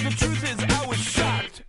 the truth is, I was shocked.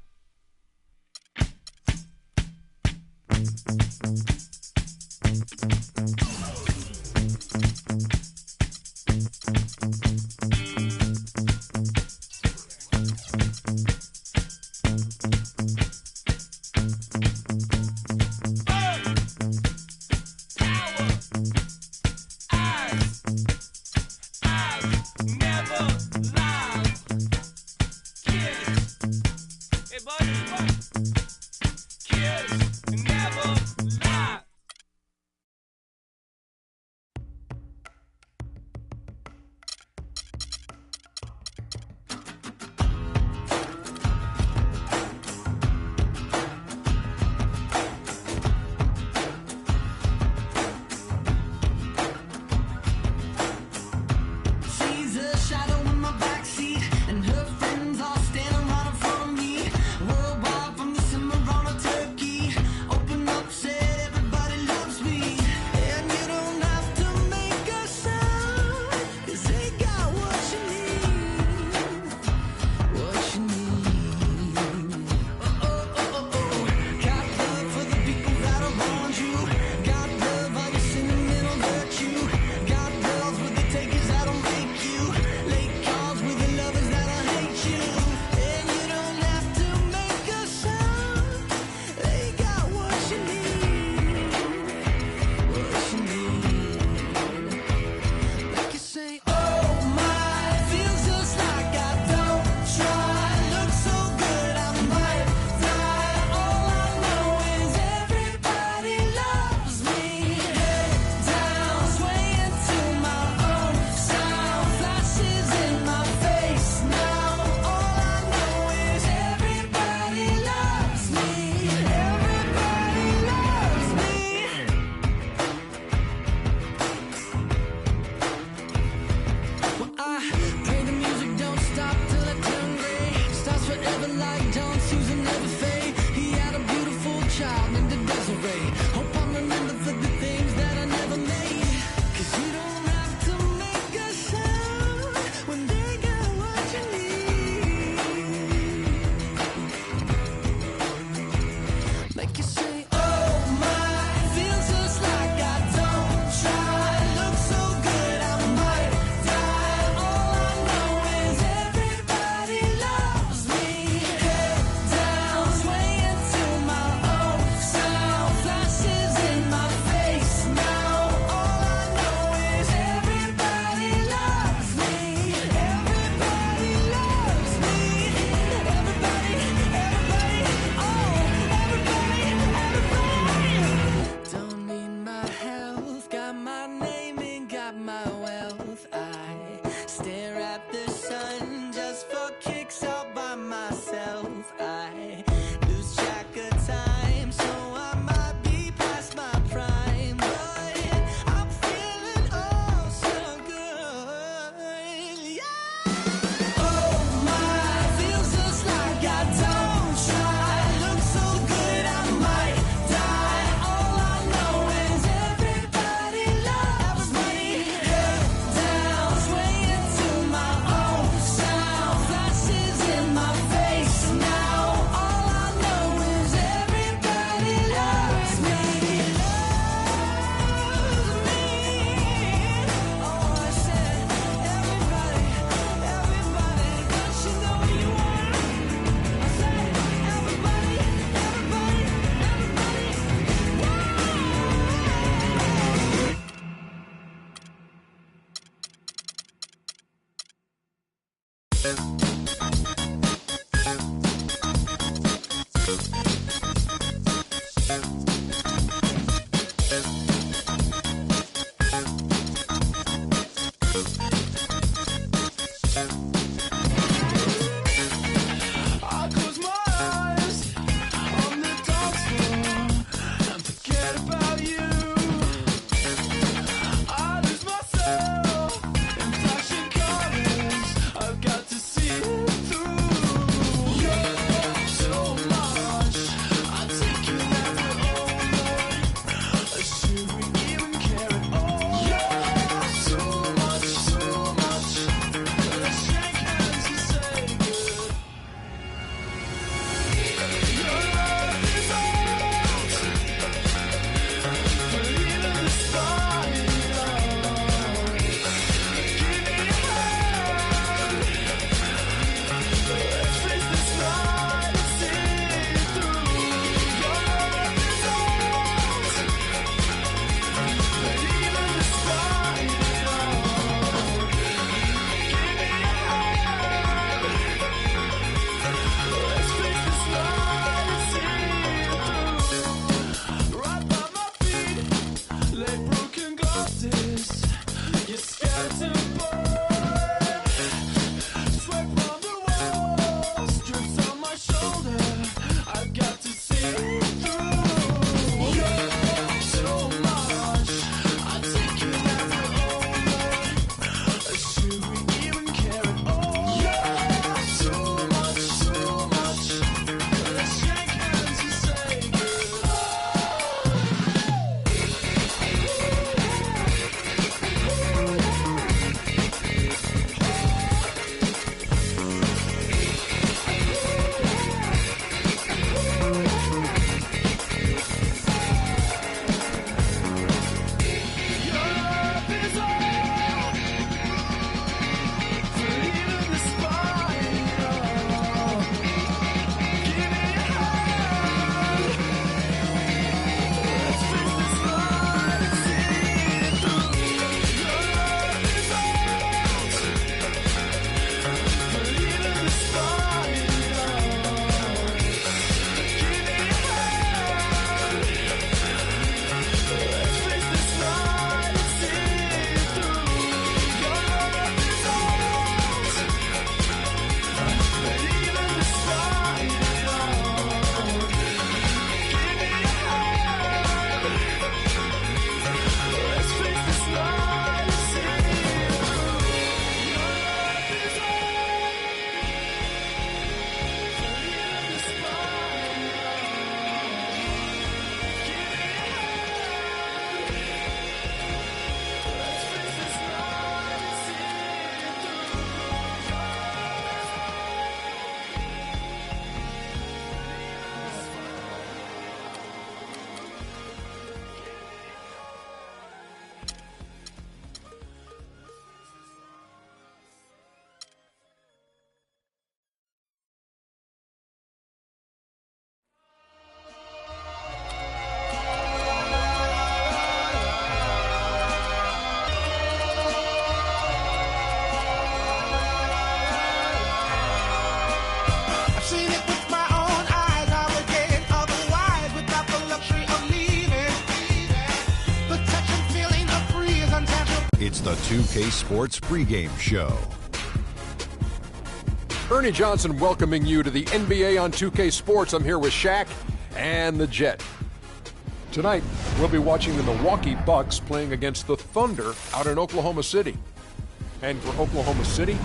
See the 2K Sports pregame show. Ernie Johnson welcoming you to the NBA on 2K Sports. I'm here with Shaq and the Jet. Tonight, we'll be watching the Milwaukee Bucks playing against the Thunder out in Oklahoma City. And for Oklahoma City,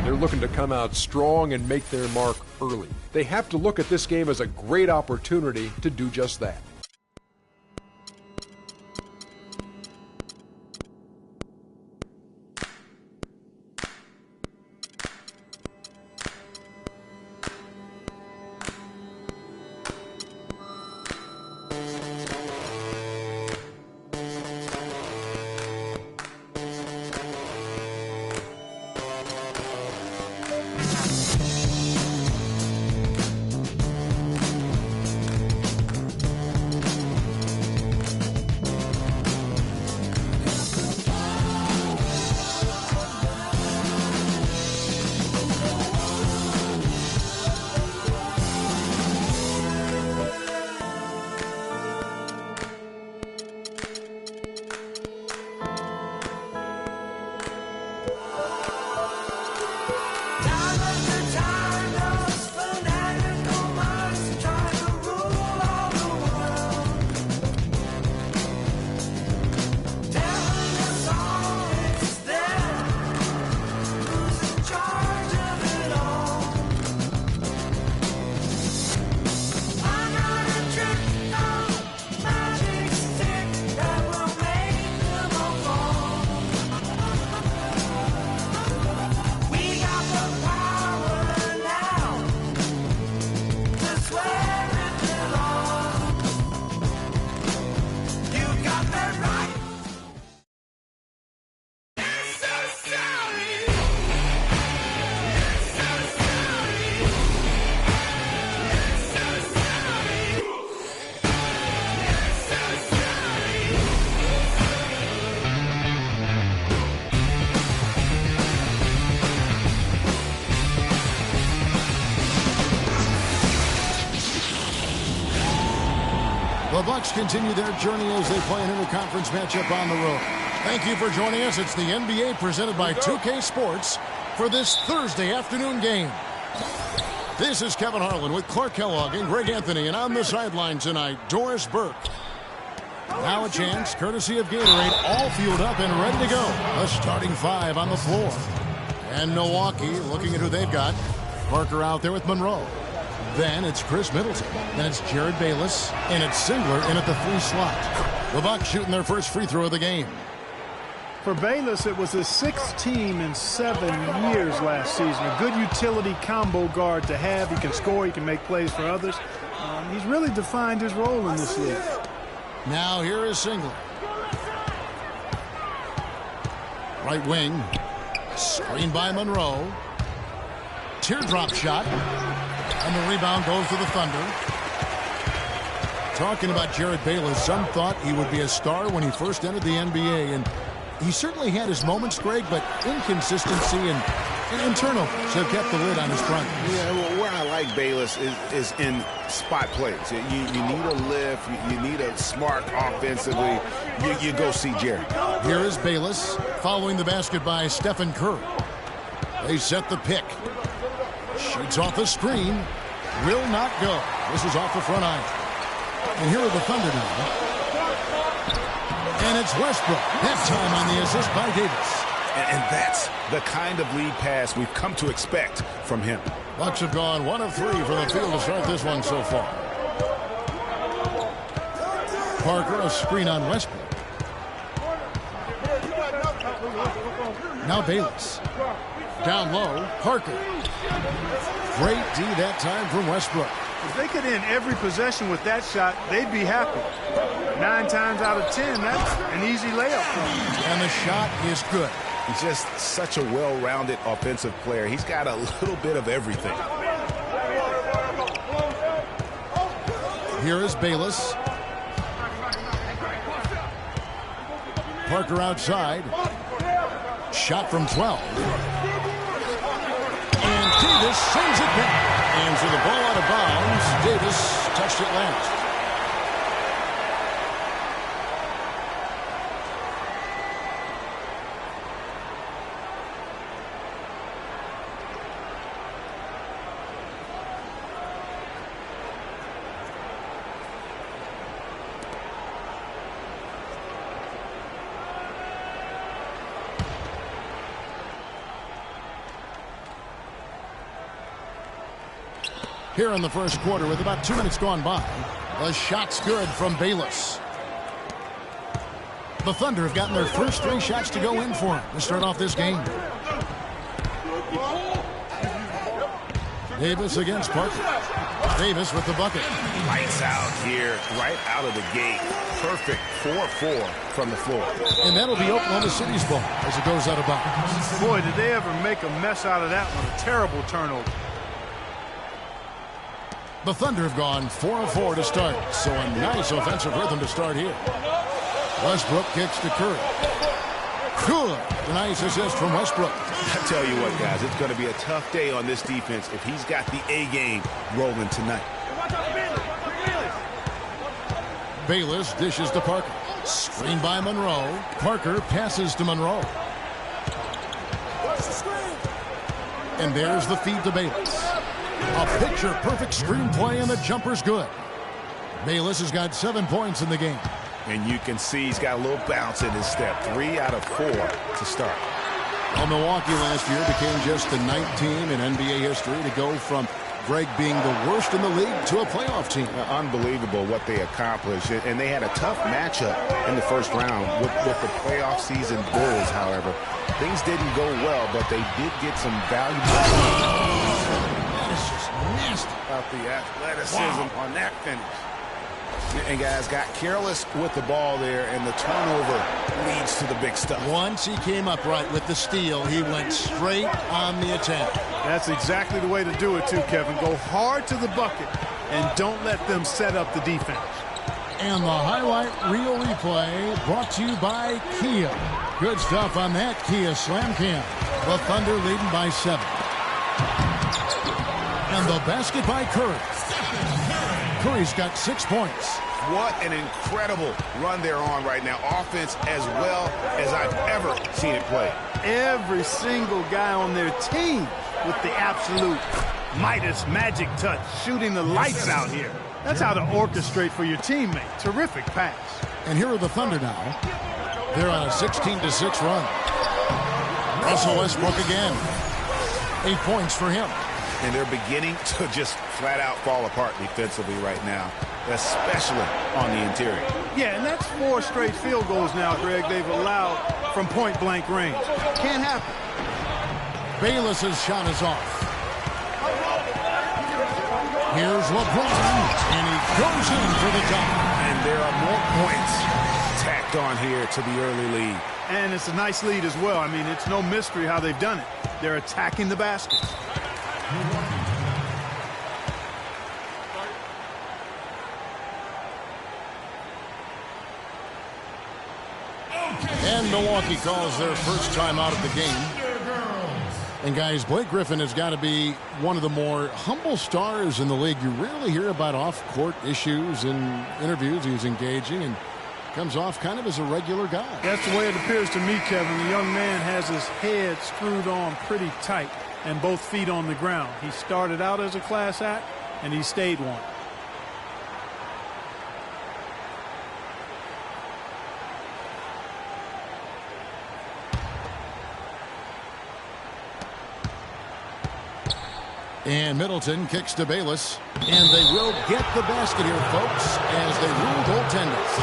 they're looking to come out strong and make their mark early. They have to look at this game as a great opportunity to do just that. The Bucks continue their journey as they play an interconference matchup on the road. Thank you for joining us. It's the NBA presented by 2K Sports for this Thursday afternoon game. This is Kevin Harlan with Clark Kellogg and Greg Anthony, and on the sideline tonight, Doris Burke. Now a chance, courtesy of Gatorade, all fueled up and ready to go. A starting five on the floor. And Milwaukee looking at who they've got. Parker out there with Monroe. Then it's Chris Middleton. Then it's Jared Bayless. And it's Singler in at the 3 slot. The Bucks shooting their first free throw of the game. For Bayless, it was his 6th team in 7 years last season. A good utility combo guard to have. He can score. He can make plays for others. He's really defined his role in this league. Now here is Singler. Right wing. Screen by Monroe. Teardrop shot. And the rebound goes to the Thunder. Talking about Jared Bayless, some thought he would be a star when he first entered the NBA, and he certainly had his moments, Greg, but inconsistency and turnovers have kept the lid on his progress. Yeah, well, where I like Bayless is in spot plays. You need a lift, you need a smart offensively. You go see Jared. Here is Bayless following the basket by Stephen Curry. They set the pick. Shoots off the screen. Will not go. This is off the front iron. And here are the Thunder now. And it's Westbrook. That time on the assist by Davis. And that's the kind of lead pass we've come to expect from him. Bucks have gone 1 of 3 from the field to start this one so far. Parker, a screen on Westbrook. Now Bayless. Down low, Parker. Great D that time from Westbrook. If they could end every possession with that shot, they'd be happy. 9 times out of 10, that's an easy layup for them. And the shot is good. He's just such a well-rounded offensive player. He's got a little bit of everything. Here is Bayless. Parker outside. Shot from 12. And Davis sends it back. And so the ball out of bounds. Davis touched it last. Here in the first quarter with about 2 minutes gone by. The shot's good from Bayless. The Thunder have gotten their first 3 shots to go in for him to start off this game. Davis against Parker. Davis with the bucket. Lights out here, right out of the gate. Perfect 4-4 from the floor. And that'll be Oklahoma City's ball as it goes out of bounds. Boy, did they ever make a mess out of that one. A terrible turnover. The Thunder have gone 4 of 4 to start, so a nice offensive rhythm to start here. Westbrook kicks to Curry. Good. A nice assist from Westbrook. I tell you what, guys, it's going to be a tough day on this defense if he's got the A game rolling tonight. Bayless dishes to Parker. Screen by Monroe. Parker passes to Monroe. And there's the feed to Bayless. A picture-perfect screen play, and the jumper's good. Bayless has got 7 points in the game. And you can see he's got a little bounce in his step. 3 out of 4 to start. Well, Milwaukee last year became just the 9th team in NBA history to go from Greg being the worst in the league to a playoff team. Unbelievable what they accomplished. And they had a tough matchup in the first round with the playoff season Bulls, however. Things didn't go well, but they did get some valuable... That is just nasty. About the athleticism on that finish. And guys got careless with the ball there, and the turnover leads to the big stuff. Once he came upright with the steal, he went straight on the attack. That's exactly the way to do it, too, Kevin. Go hard to the bucket and don't let them set up the defense. And the highlight reel replay brought to you by Kia. Good stuff on that Kia Slam Cam. The Thunder leading by 7. And the basket by Curry. Curry's got 6 points. What an incredible run they're on right now. Offense as well as I've ever seen it play. Every single guy on their team with the absolute Midas magic touch, shooting the lights out here. That's how to orchestrate for your teammate. Terrific pass. And here are the Thunder now. They're on a 16-6 run. Russell Westbrook again. 8 points for him. And they're beginning to just flat out fall apart defensively right now, especially on the interior. Yeah, and that's 4 straight field goals now, Greg, they've allowed from point-blank range. Can't happen. Bayless's shot is off. Here's LeBron, and he goes in for the top. And there are more points tacked on here to the early lead. And it's a nice lead as well. I mean, it's no mystery how they've done it. They're attacking the basket. And Milwaukee calls their first time out of the game. And guys, Blake Griffin has got to be one of the more humble stars in the league. You rarely hear about off-court issues in interviews. He's engaging and comes off kind of as a regular guy. That's the way it appears to me, Kevin. The young man has his head screwed on pretty tight and both feet on the ground. He started out as a class act, and he stayed one. And Middleton kicks to Bayless. And they will get the basket here, folks, as they rule goaltenders.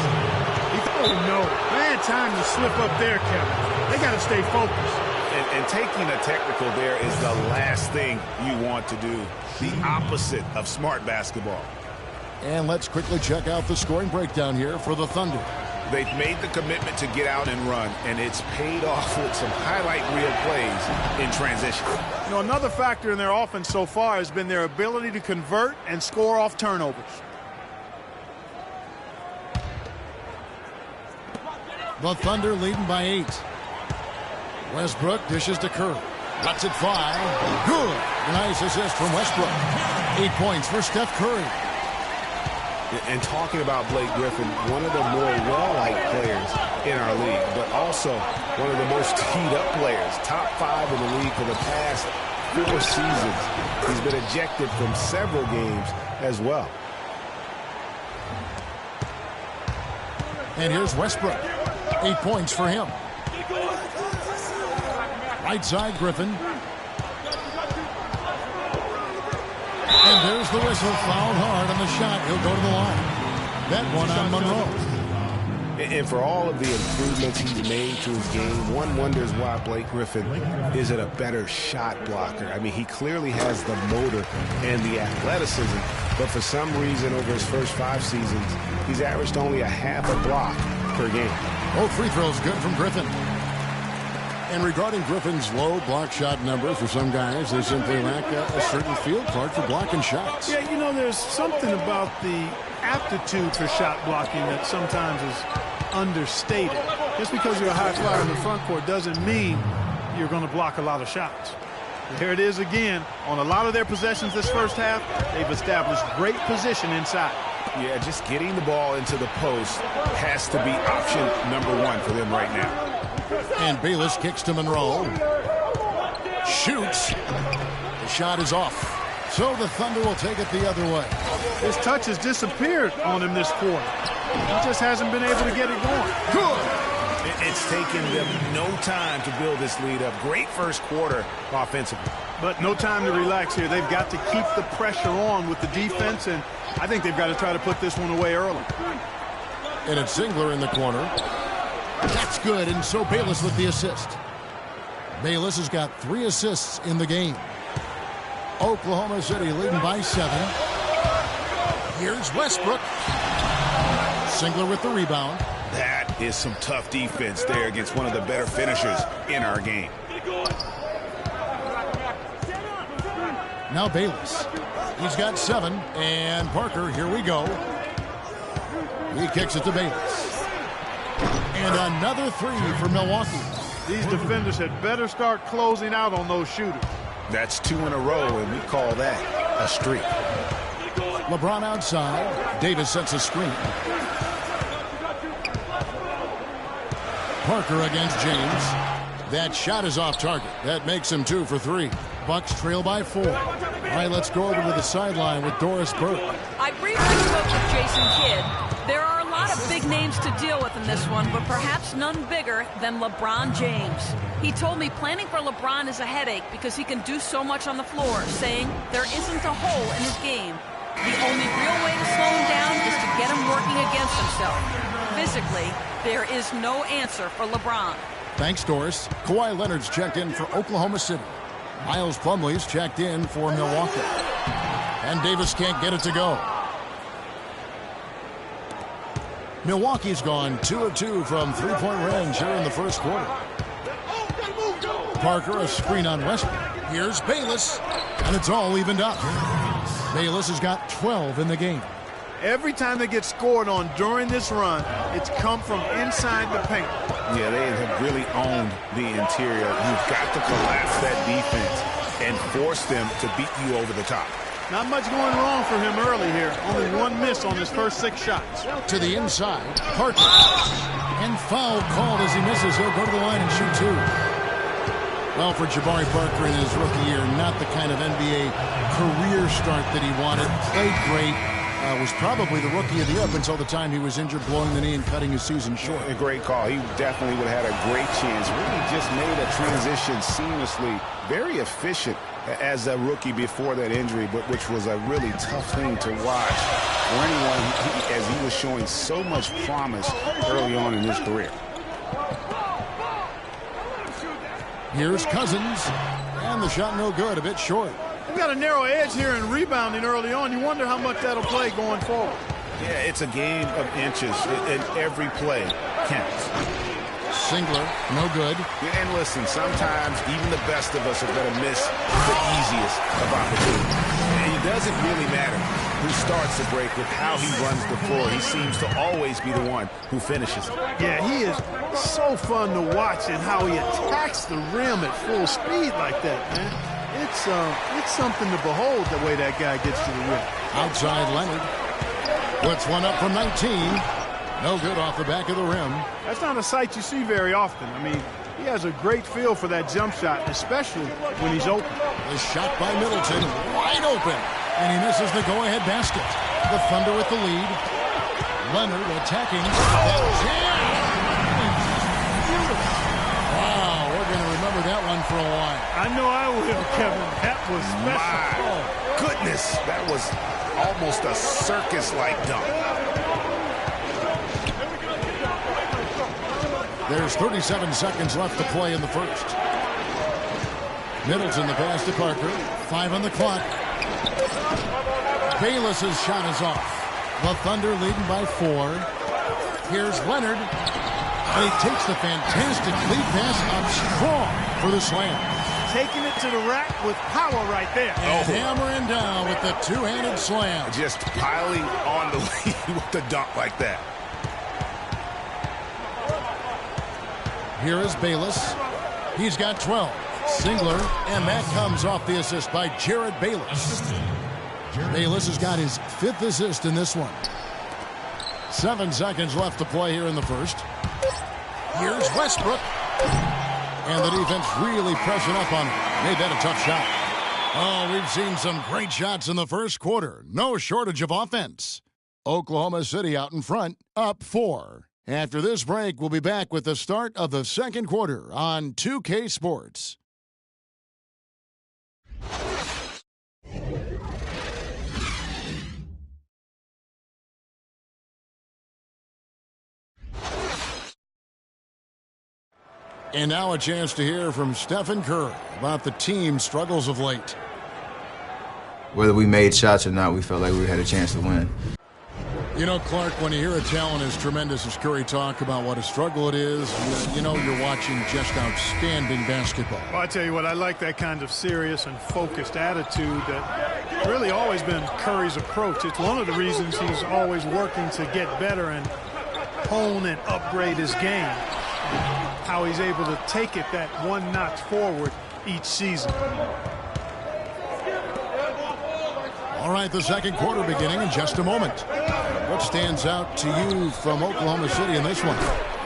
Oh, no. They had time to slip up there, Kevin. They got to stay focused. And taking a technical there is the last thing you want to do. The opposite of smart basketball. And let's quickly check out the scoring breakdown here for the Thunder. They've made the commitment to get out and run, and it's paid off with some highlight reel plays in transition. You know, another factor in their offense so far has been their ability to convert and score off turnovers. The Thunder leading by 8. Westbrook dishes to Curry. Lets it fly. Good. Nice assist from Westbrook. 8 points for Steph Curry. And talking about Blake Griffin, one of the more well-liked players in our league, but also one of the most teed-up players, top 5 in the league for the past 4 seasons. He's been ejected from several games as well. And here's Westbrook. 8 points for him. Right side, Griffin. And there's the whistle, fouled hard on the shot. He'll go to the line. That one on Monroe. And for all of the improvements he's made to his game, one wonders why Blake Griffin isn't a better shot blocker. I mean, he clearly has the motor and the athleticism, but for some reason over his first 5 seasons, he's averaged only a half a block per game. Both free throws good from Griffin. And regarding Griffin's low block shot numbers, for some guys, they simply lack a certain field card for blocking shots. Yeah, you know, there's something about the aptitude for shot blocking that sometimes is understated. Just because you're a high flyer in the front court doesn't mean you're going to block a lot of shots. Here it is again. On a lot of their possessions this first half, they've established great position inside. Yeah, just getting the ball into the post has to be option number 1 for them right now. And Bayless kicks to Monroe. Shoots. The shot is off. So the Thunder will take it the other way. His touch has disappeared on him this quarter. He just hasn't been able to get it going. Good. It's taken them no time to build this lead up. Great first quarter offensively. But no time to relax here. They've got to keep the pressure on with the defense, and I think they've got to try to put this one away early. And it's Zingler in the corner. That's good, and so Bayless with the assist. Bayless has got 3 assists in the game. Oklahoma City leading by 7. Here's Westbrook. Zingler with the rebound. That is some tough defense there against one of the better finishers in our game. Now Bayless. He's got 7. And Parker, here we go. He kicks it to Bayless. And another 3 for Milwaukee. These defenders had better start closing out on those shooters. That's 2 in a row, and we call that a streak. LeBron outside. Davis sets a screen. Parker against James. That shot is off target. That makes him 2 for 3. Bucks trail by 4. All right, let's go over to the sideline with Doris Burke. I briefly spoke with Jason Kidd. There are a lot of big names to deal with in this one, but perhaps none bigger than LeBron James. He told me planning for LeBron is a headache because he can do so much on the floor, saying there isn't a hole in his game. The only real way to slow him down is to get him working against himself. Physically, there is no answer for LeBron. Thanks, Doris. Kawhi Leonard's checked in for Oklahoma City. Miles Plumlee's checked in for Milwaukee. And Davis can't get it to go. Milwaukee's gone 2 of 2 from 3-point range here in the first quarter. Parker, a screen on Westbrook. Here's Bayless, and it's all evened up. Bayless has got 12 in the game. Every time they get scored on during this run, it's come from inside the paint. Yeah, they have really owned the interior. You've got to collapse that defense and force them to beat you over the top. Not much going wrong for him early here. Only 1 miss on his first 6 shots. To the inside, Parker. And foul called as he misses. He'll go to the line and shoot 2. Well, for Jabari Parker in his rookie year, not the kind of NBA career start that he wanted. Played great. Was probably the rookie of the year up until the time he was injured, blowing the knee and cutting his season short. A great call. He definitely would have had a great chance. Really just made a transition seamlessly. Very efficient as a rookie before that injury, but which was a really tough thing to watch for anyone as he was showing so much promise early on in his career. Here's Cousins, and the shot no good, a bit short. They've got a narrow edge here in rebounding early on. You wonder how much that'll play going forward. Yeah, it's a game of inches, and every play counts. Singler, no good. And listen, sometimes even the best of us are going to miss the easiest of opportunities. And it doesn't really matter who starts the break with how he runs the floor. He seems to always be the one who finishes it. Yeah, he is so fun to watch, and how he attacks the rim at full speed like that, man. It's something to behold the way that guy gets to the rim. Outside Leonard. Puts one up from 19. No good off the back of the rim. That's not a sight you see very often. I mean, he has a great feel for that jump shot, especially when he's open. The shot by Middleton, wide open. And he misses the go-ahead basket. The Thunder with the lead. Leonard attacking. That jam! Wow, we're going to remember that one one for a while. I know I will, Kevin. That was special. My goodness, that was almost a circus-like dunk. There's 37 seconds left to play in the first. Middleton, the pass to Parker. 5 on the clock. Bayless's shot is off. The Thunder leading by 4. Here's Leonard. And he takes the fantastic lead pass up strong for the slam. Taking it to the rack with power right there. And hammering down with the two-handed slam. Just piling on the lead with the dunk like that. Here is Bayless. He's got 12. Singler, and that comes off the assist by Jared Bayless. Bayless has got his 5th assist in this one. 7 seconds left to play here in the first. Here's Westbrook. And the defense really pressing up on him. Made that a tough shot. Oh, we've seen some great shots in the first quarter. No shortage of offense. Oklahoma City out in front, up 4. After this break, we'll be back with the start of the second quarter on 2K Sports. And now a chance to hear from Stephen Curry about the team's struggles of late. Whether we made shots or not, we felt like we had a chance to win. You know, Clark, when you hear a talent as tremendous as Curry talk about what a struggle it is, you know you're watching just outstanding basketball. Well, I tell you what, I like that kind of serious and focused attitude that really always been Curry's approach. It's one of the reasons he's always working to get better and hone and upgrade his game. How he's able to take it that one notch forward each season. All right, the second quarter beginning in just a moment. What stands out to you from Oklahoma City in this one?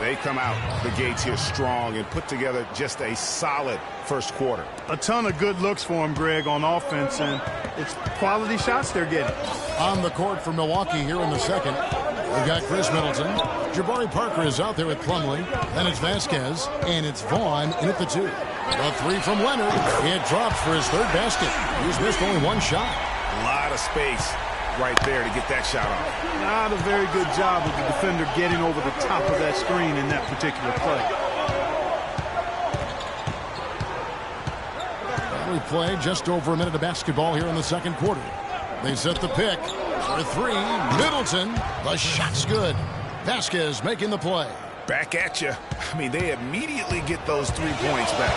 They come out the gates here strong and put together just a solid first quarter. A ton of good looks for him, Greg, on offense, and it's quality shots they're getting. On the court for Milwaukee here in the second, we've got Chris Middleton. Jabari Parker is out there with Plumlee. Then it's Vasquez, and it's Vaughn in at the 2. A 3 from Leonard. It drops for his 3rd basket. He's missed only 1 shot. A lot of space right there to get that shot off. Not a very good job of the defender getting over the top of that screen in that particular play. We play just over a minute of basketball here in the second quarter. They set the pick for 3. Middleton. The shot's good. Vasquez making the play. Back at you. I mean, they immediately get those 3 points back.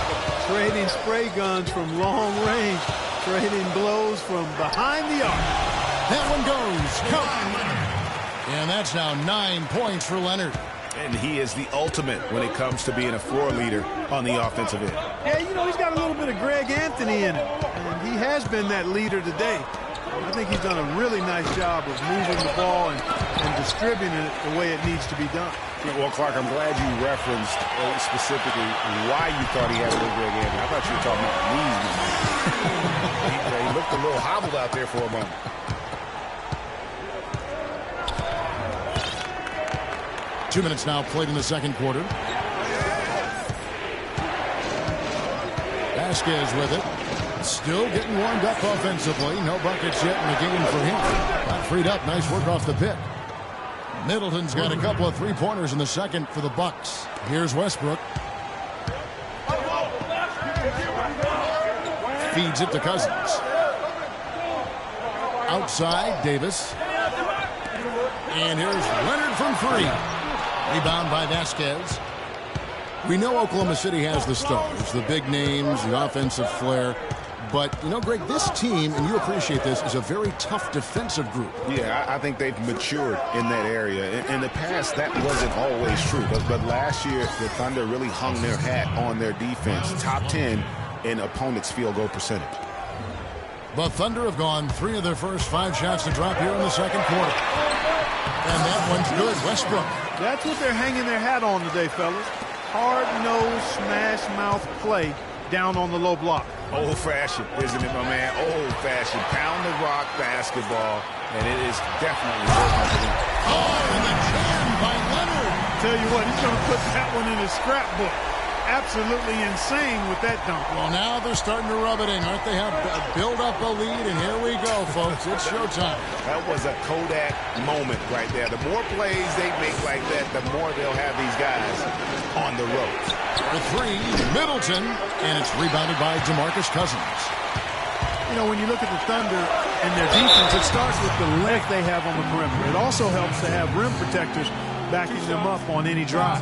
Trading spray guns from long range. Trading blows from behind the arc. That one goes. Come. And that's now 9 points for Leonard. And he is the ultimate when it comes to being a floor leader on the offensive end. Yeah, you know, he's got a little bit of Greg Anthony in him. And he has been that leader today. I think he's done a really nice job of moving the ball and distributing it the way it needs to be done. Well, Clark, I'm glad you referenced specifically why you thought he had a little Greg Anthony. I thought you were talking about knees. He looked a little hobbled out there for a moment. Two minutes now played in the second quarter. Vasquez with it. Still getting warmed up offensively. No buckets yet in the game for him. Got freed up. Nice work off the pick. Middleton's got a couple of three-pointers in the second for the Bucks. Here's Westbrook. Feeds it to Cousins. Outside, Davis. And here's Leonard from 3. Rebound by Vasquez. We know Oklahoma City has the stars, the big names, the offensive flair. But, you know, Greg, this team, and you appreciate this, is a very tough defensive group. Yeah, I think they've matured in that area. In the past, that wasn't always true. But last year, the Thunder really hung their hat on their defense. Top 10 in opponents' field goal percentage. The Thunder have gone 3 of their first 5 shots to drop here in the second quarter. And that one's good. Westbrook. That's what they're hanging their hat on today, fellas. Hard-nosed, smash-mouth play down on the low block. Old-fashioned, isn't it, my man? Old-fashioned. Pound-the-rock basketball, and it is definitely working for them. Oh, and the jam by Leonard. Tell you what, he's going to put that one in his scrapbook. absolutely insane with that dunk. Well, now they're starting to rub it in. Aren't they? Have build up a lead, and here we go, folks. It's showtime. That was a Kodak moment right there. The more plays they make like that, the more they'll have these guys on the ropes. For three, Middleton, and it's rebounded by DeMarcus Cousins. You know, when you look at the Thunder and their defense, it starts with the length they have on the perimeter. It also helps to have rim protectors backing them up on any drive.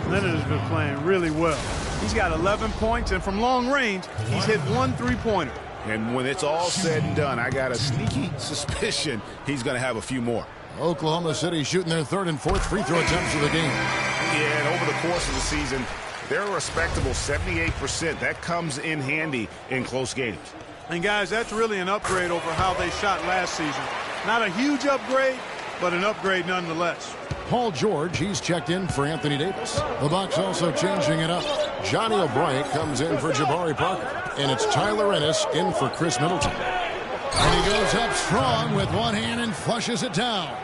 Leonard has been playing really well. He's got 11 points, and from long range, he's hit 1 3-pointer. And when it's all said and done, I got a sneaky suspicion he's going to have a few more. Oklahoma City shooting their third and fourth free throw attempts of the game. Yeah, and over the course of the season, they're a respectable 78%. That comes in handy in close games. And, guys, that's really an upgrade over how they shot last season. Not a huge upgrade, but an upgrade nonetheless. Paul George, he's checked in for Anthony Davis. The Bucks also changing it up. Johnny O'Bryant comes in for Jabari Parker. And it's Tyler Ennis in for Chris Middleton. And he goes up strong with one hand and flushes it down.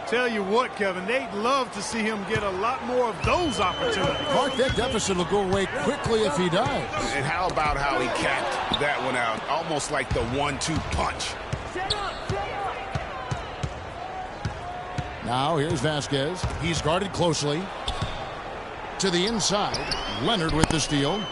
Tell you what, Kevin, they'd love to see him get a lot more of those opportunities. Mark, that deficit will go away quickly if he does. And how about how he capped that one out? Almost like the 1-2 punch. Now here's Vasquez. He's guarded closely. To the inside. Leonard with the steal.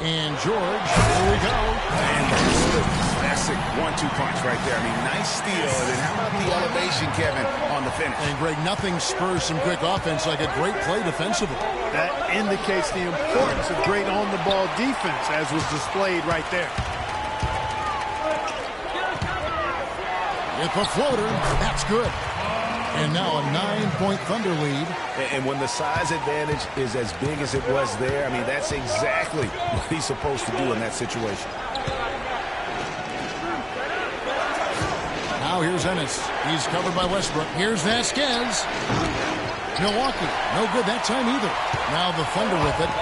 And George, here we go. And there's the classic 1-2 punch right there. I mean, nice steal. And then how about the elevation, Kevin, on the finish? And, Greg, nothing spurs some quick offense like a great play defensively. That indicates the importance of great on-the-ball defense, as was displayed right there. With a floater, that's good. And now a 9-point Thunder lead. And when the size advantage is as big as it was there, I mean, that's exactly what he's supposed to do in that situation. Now here's Ennis. He's covered by Westbrook. Here's Vasquez. Milwaukee, no good that time either. Now the Thunder with it.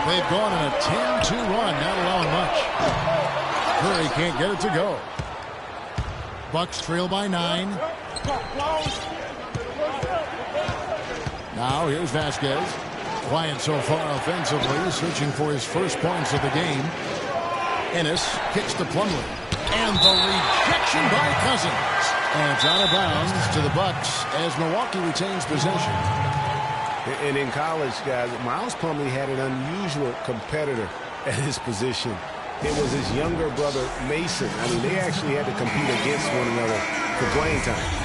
They've gone on a 10-2 run, not allowing much. Curry can't get it to go. Bucks trail by 9. Now here's Vasquez. Quiet so far offensively, searching for his first points of the game. Ennis kicks to Plumlee. And the rejection by Cousins. And it's out of bounds to the Bucks as Milwaukee retains possession. And in college, guys, Miles Plumlee had an unusual competitor at his position. It was his younger brother, Mason. I mean, they actually had to compete against one another for playing time.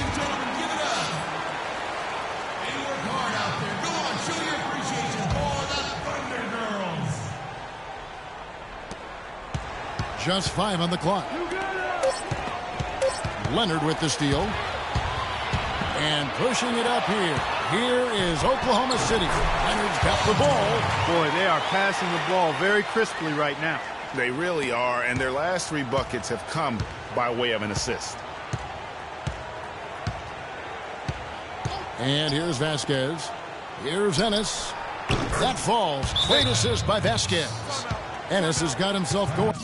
Just 5 on the clock. Leonard with the steal. And pushing it up here. Here is Oklahoma City. Leonard's got the ball. Boy, they are passing the ball very crisply right now. They really are, and their last 3 buckets have come by way of an assist. And here's Vasquez. Here's Ennis. That falls. Great assist by Vasquez. Ennis has got himself going.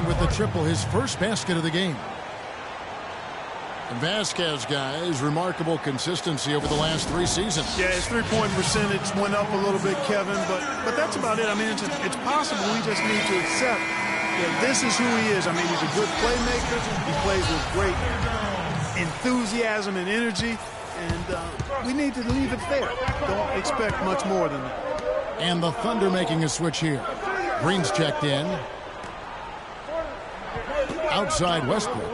With the triple, his first basket of the game. Vasquez, guys, remarkable consistency over the last 3 seasons. Yeah, his three-point percentage went up a little bit, Kevin, but that's about it. I mean, it's possible. We just need to accept that this is who he is. I mean, he's a good playmaker. He plays with great enthusiasm and energy, and we need to leave it there. Don't expect much more than that. And the Thunder making a switch here. Green's checked in. Outside Westbrook.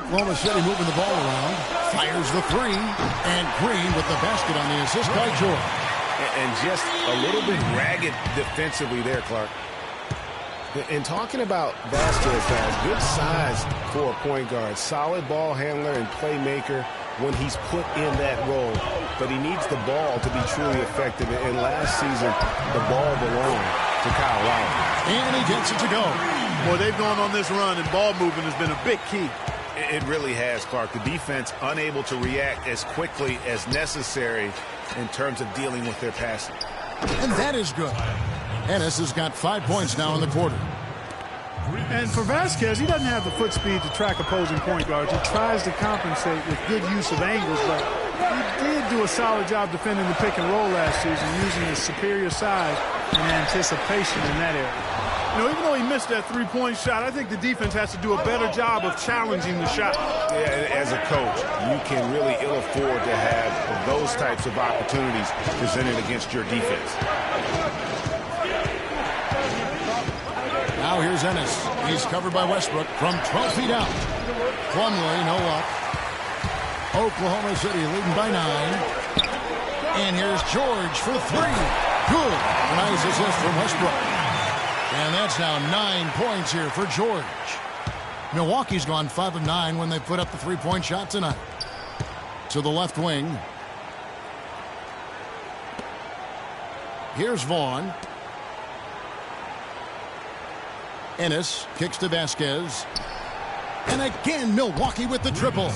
Oklahoma City moving the ball around. Fires the three. And Green with the basket on the assist by George. And just a little bit ragged defensively there, Clark. And talking about Vasquez, guys, good size for a point guard. Solid ball handler and playmaker when he's put in that role. But he needs the ball to be truly effective. And last season, the ball belonged to Kyle Lowry. And he gets it to go. Well, they've gone on this run, and ball movement has been a big key. It really has, Clark. The defense unable to react as quickly as necessary in terms of dealing with their passing. And that is good. Ennis has got 5 points now in the quarter. And for Vasquez, he doesn't have the foot speed to track opposing point guards. He tries to compensate with good use of angles, but he did do a solid job defending the pick and roll last season, using his superior size and anticipation in that area. You know, even though he missed that three-point shot, I think the defense has to do a better job of challenging the shot. Yeah, as a coach, you can really ill afford to have those types of opportunities presented against your defense. Now here's Ennis. He's covered by Westbrook from 12 feet out. Plumlee, no luck. Oklahoma City leading by 9. And here's George for 3. Good. Nice assist from Westbrook. And that's now 9 points here for George. Milwaukee's gone 5 of 9 when they put up the three-point shot tonight. To the left wing. Here's Vaughn. Ennis kicks to Vasquez. And again, Milwaukee with the triple.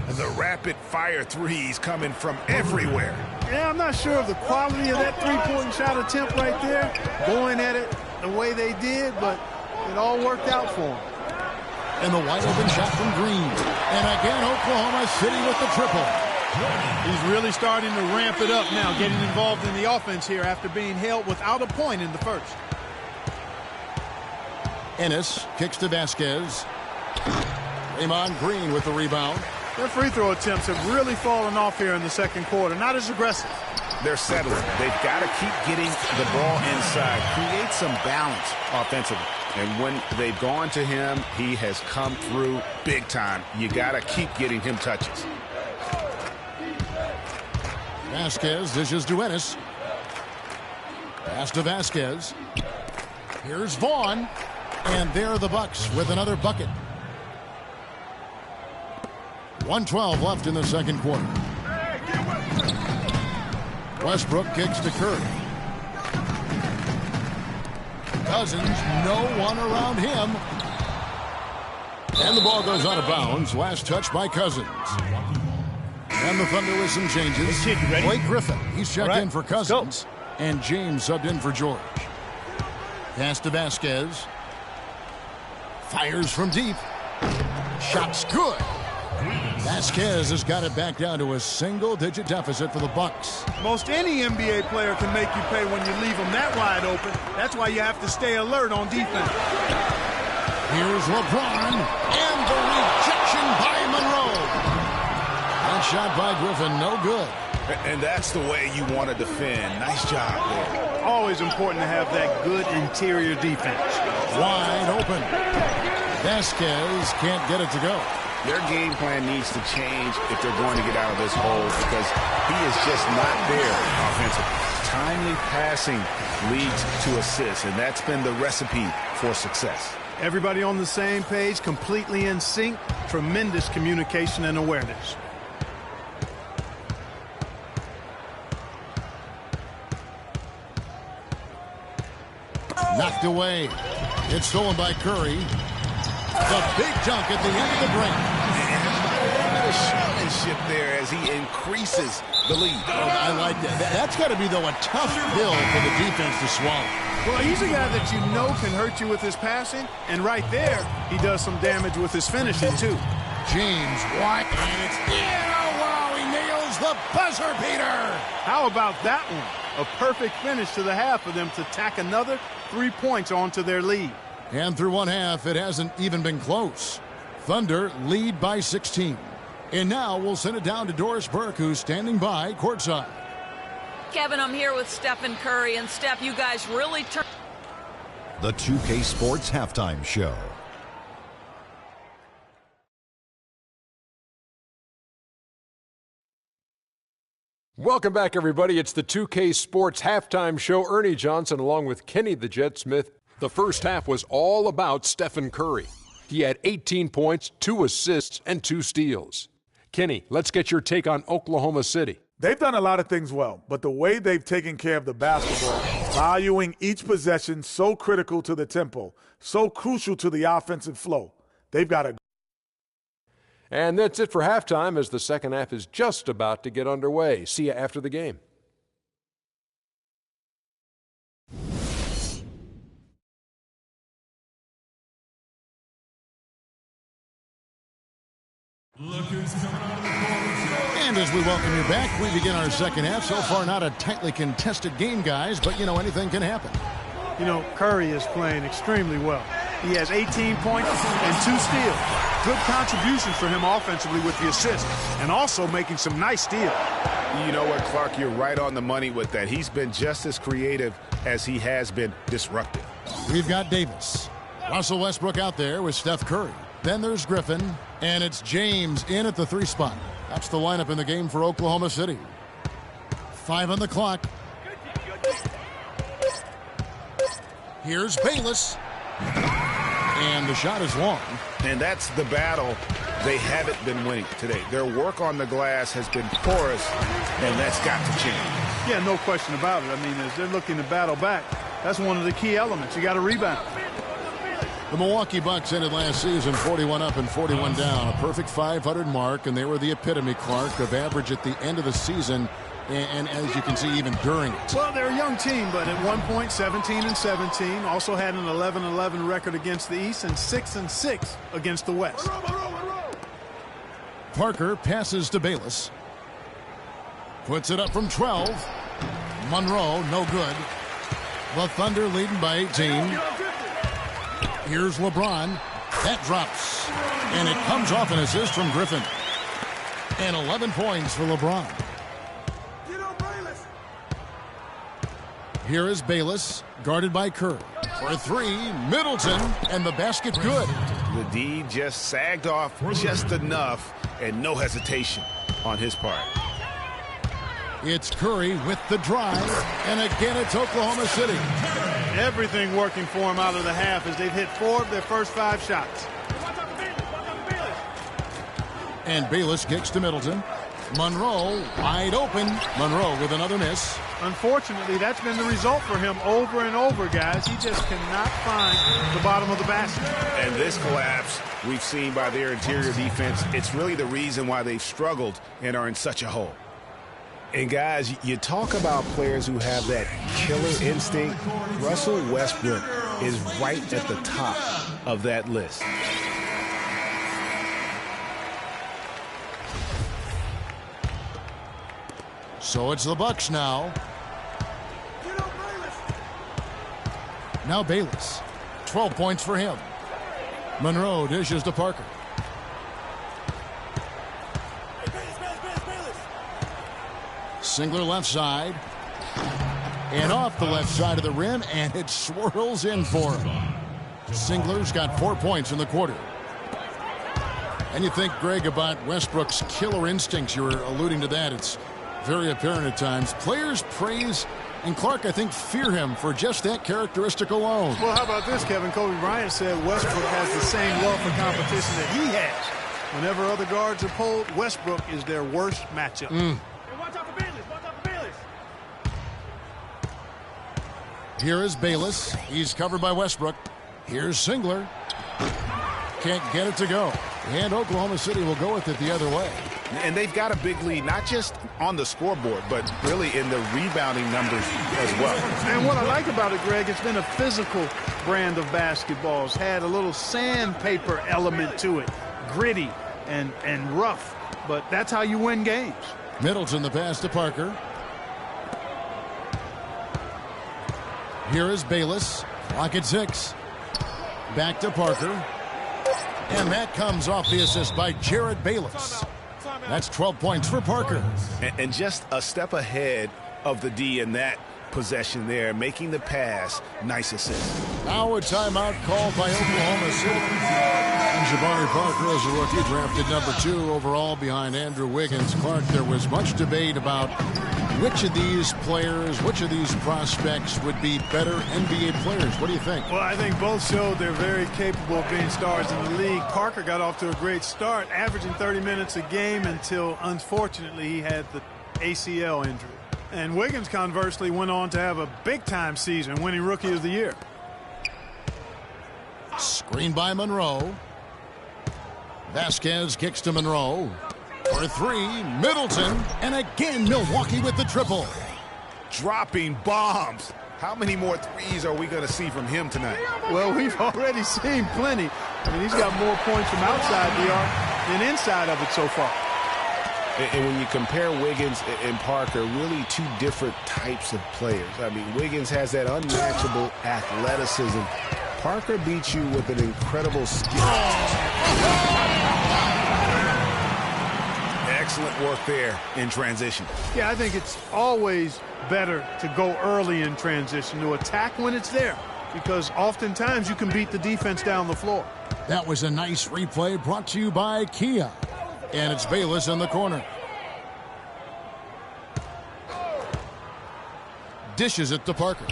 The rapid-fire threes coming from everywhere. Yeah, I'm not sure of the quality of that three-point shot attempt right there, going at it the way they did, but it all worked out for them. And the wide-open shot from Green. And again, Oklahoma City with the triple. He's really starting to ramp it up now, getting involved in the offense here after being held without a point in the first. Ennis kicks to Vasquez. Draymond Green with the rebound. Their free throw attempts have really fallen off here in the second quarter. Not as aggressive. They're settling. They've got to keep getting the ball inside. Create some balance offensively. And when they've gone to him, he has come through big time. You got to keep getting him touches. Vasquez dishes to Ennis. Pass to Vasquez. Here's Vaughn. And there are the Bucks with another bucket. 1:12 left in the second quarter. Westbrook kicks to Curry. Cousins, no one around him. And the ball goes out of bounds. Last touch by Cousins. And the Thunder with some changes. Blake Griffin, he's checked in for Cousins. And James subbed in for George. Pass to Vasquez. Fires from deep. Shot's good. Vasquez has got it back down to a single-digit deficit for the Bucks. Most any NBA player can make you pay when you leave them that wide open. That's why you have to stay alert on defense. Here's LeBron, and the rejection by Monroe. That shot by Griffin, no good. And that's the way you want to defend. Nice job there. Always important to have that good interior defense. Wide open. Vasquez can't get it to go. Their game plan needs to change if they're going to get out of this hole because he is just not there offensively. Timely passing leads to assists, and that's been the recipe for success. Everybody on the same page, completely in sync, tremendous communication and awareness. Knocked away. It's stolen by Curry. The big dunk at the end of the break. And showmanship there as he increases the lead. Oh, I like that. That's got to be, though, a tough pill for the defense to swallow. Well, he's a guy that you know can hurt you with his passing, and right there, he does some damage with his finishing, too. James wide, and it's in. Oh, wow, he nails the buzzer beater. How about that one? A perfect finish to the half for them to tack another 3 points onto their lead. And through one half, it hasn't even been close. Thunder lead by 16. And now we'll send it down to Doris Burke, who's standing by courtside. Kevin, I'm here with Stephen Curry. And Steph, you guys really turned. The 2K Sports Halftime Show. Welcome back, everybody. It's the 2K Sports Halftime Show. Ernie Johnson along with Kenny the Jet Smith. The first half was all about Stephen Curry. He had 18 points, 2 assists, and 2 steals. Kenny, let's get your take on Oklahoma City. They've done a lot of things well, but the way they've taken care of the basketball, valuing each possession, so critical to the tempo, so crucial to the offensive flow. They've got a. And that's it for halftime, as the second half is just about to get underway. See you after the game. And as we welcome you back, we begin our second half. So far, not a tightly contested game, guys, but, you know, anything can happen. You know, Curry is playing extremely well. He has 18 points and 2 steals. Good contributions for him offensively with the assist, and also making some nice steals. You know what, Clark? You're right on the money with that. He's been just as creative as he has been disruptive. We've got Davis. Russell Westbrook out there with Steph Curry. Then there's Griffin, and it's James in at the 3 spot. That's the lineup in the game for Oklahoma City. 5 on the clock. Here's Bayless. And the shot is long. And that's the battle they haven't been winning today. Their work on the glass has been porous, and that's got to change. Yeah, no question about it. I mean, as they're looking to battle back, that's one of the key elements. You got to rebound. The Milwaukee Bucks ended last season 41 up and 41 down, a perfect 500 mark, and they were the epitome, Clark, of average at the end of the season, and as you can see, even during it. Well, they're a young team, but at one point, 17-17, also had an 11-11 record against the East and 6-6 against the West. Parker passes to Bayless. Puts it up from 12. Monroe, no good. The Thunder leading by 18. Here's LeBron. That drops. And it comes off an assist from Griffin. And 11 points for LeBron. Here is Bayless, guarded by Curry. For 3, Middleton, and the basket good. The D just sagged off just enough, and no hesitation on his part. It's Curry with the drive, and again it's Oklahoma City. Everything working for him out of the half as they've hit 4 of their first 5 shots. And Bayless kicks to Middleton. Monroe wide open. Monroe with another miss. Unfortunately, that's been the result for him over and over, guys. He just cannot find the bottom of the basket. And this collapse we've seen by their interior defense, it's really the reason why they've struggled and are in such a hole. And guys, you talk about players who have that killer instinct. Russell Westbrook is right at the top of that list. So it's the Bucks now. Now Bayless. 12 points for him. Monroe dishes to Parker. Singler left side. And off the left side of the rim, and it swirls in for him. Singler's got 4 points in the quarter. And you think, Greg, about Westbrook's killer instincts. You were alluding to that. It's very apparent at times. Players praise, and Clark, I think, fear him for just that characteristic alone. Well, how about this, Kevin? Kobe Bryant said Westbrook has the same love for competition that he has. Whenever other guards are pulled, Westbrook is their worst matchup. Watch out for Bayless. Watch out for Bayless. Here is Bayless. He's covered by Westbrook. Here's Singler. Can't get it to go. And Oklahoma City will go with it the other way. And they've got a big lead, not just on the scoreboard, but really in the rebounding numbers as well. And what I like about it, Greg, it's been a physical brand of basketball. It's had a little sandpaper element to it. Gritty, and rough. But that's how you win games. Middleton the pass to Parker. Here is Bayless. Clock at 6. Back to Parker. And that comes off the assist by Jared Bayless. That's 12 points for Parker. And just a step ahead of the D in that possession there, making the pass. Nice assist. Now a timeout called by Oklahoma City. And Jabari Parker is a rookie, drafted number 2 overall behind Andrew Wiggins. Clark, there was much debate about which of these players, which of these prospects would be better NBA players. What do you think? Well, I think both showed they're very capable of being stars in the league. Parker got off to a great start, averaging 30 minutes a game until, unfortunately, he had the ACL injury. And Wiggins, conversely, went on to have a big-time season, winning Rookie of the Year. Screen by Monroe. Vasquez kicks to Monroe. For 3, Middleton. And again, Milwaukee with the triple. Dropping bombs. How many more threes are we going to see from him tonight? Well, we've already seen plenty. I mean, he's got more points from outside the arc than inside of it so far. And when you compare Wiggins and Parker, really 2 different types of players. I mean, Wiggins has that unmatchable athleticism. Parker beats you with an incredible skill. Excellent work there in transition. Yeah, I think it's always better to go early in transition, to attack when it's there, because oftentimes you can beat the defense down the floor. That was a nice replay brought to you by Kia. And it's Bayless in the corner. Dishes it to Parker.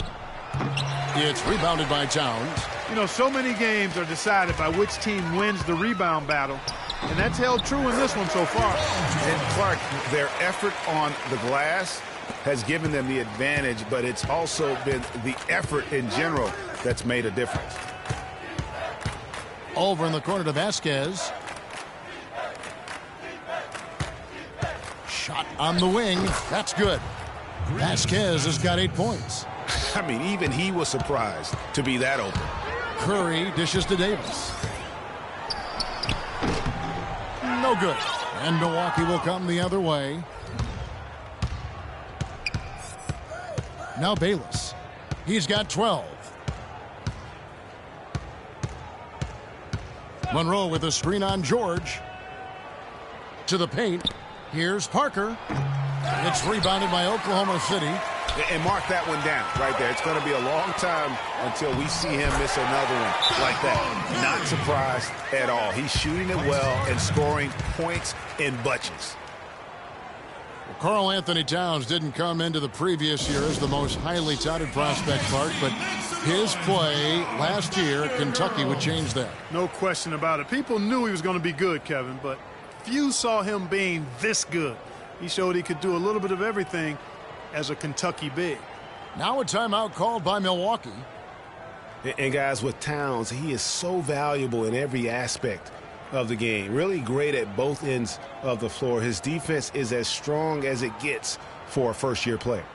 It's rebounded by Towns. You know, so many games are decided by which team wins the rebound battle, and that's held true in this one so far. And Clark, their effort on the glass has given them the advantage, but it's also been the effort in general that's made a difference. Over in the corner to Vasquez. Shot on the wing. That's good. Vasquez has got 8 points. I mean, even he was surprised to be that open. Curry dishes to Davis. No good. And Milwaukee will come the other way. Now Bayless. He's got 12. Monroe with a screen on George. To the paint. Here's Parker. It's rebounded by Oklahoma City. And mark that one down right there. It's going to be a long time until we see him miss another one like that. Not surprised at all. He's shooting it well and scoring points in bunches. Well, Karl Anthony Towns didn't come into the previous year as the most highly touted prospect, Clark, but his play last year at Kentucky would change that. No question about it. People knew he was going to be good, Kevin, but few saw him being this good. He showed he could do a little bit of everything as a Kentucky big. Now a timeout called by Milwaukee. And guys, with Towns, he is so valuable in every aspect of the game. Really great at both ends of the floor. His defense is as strong as it gets for a first-year player.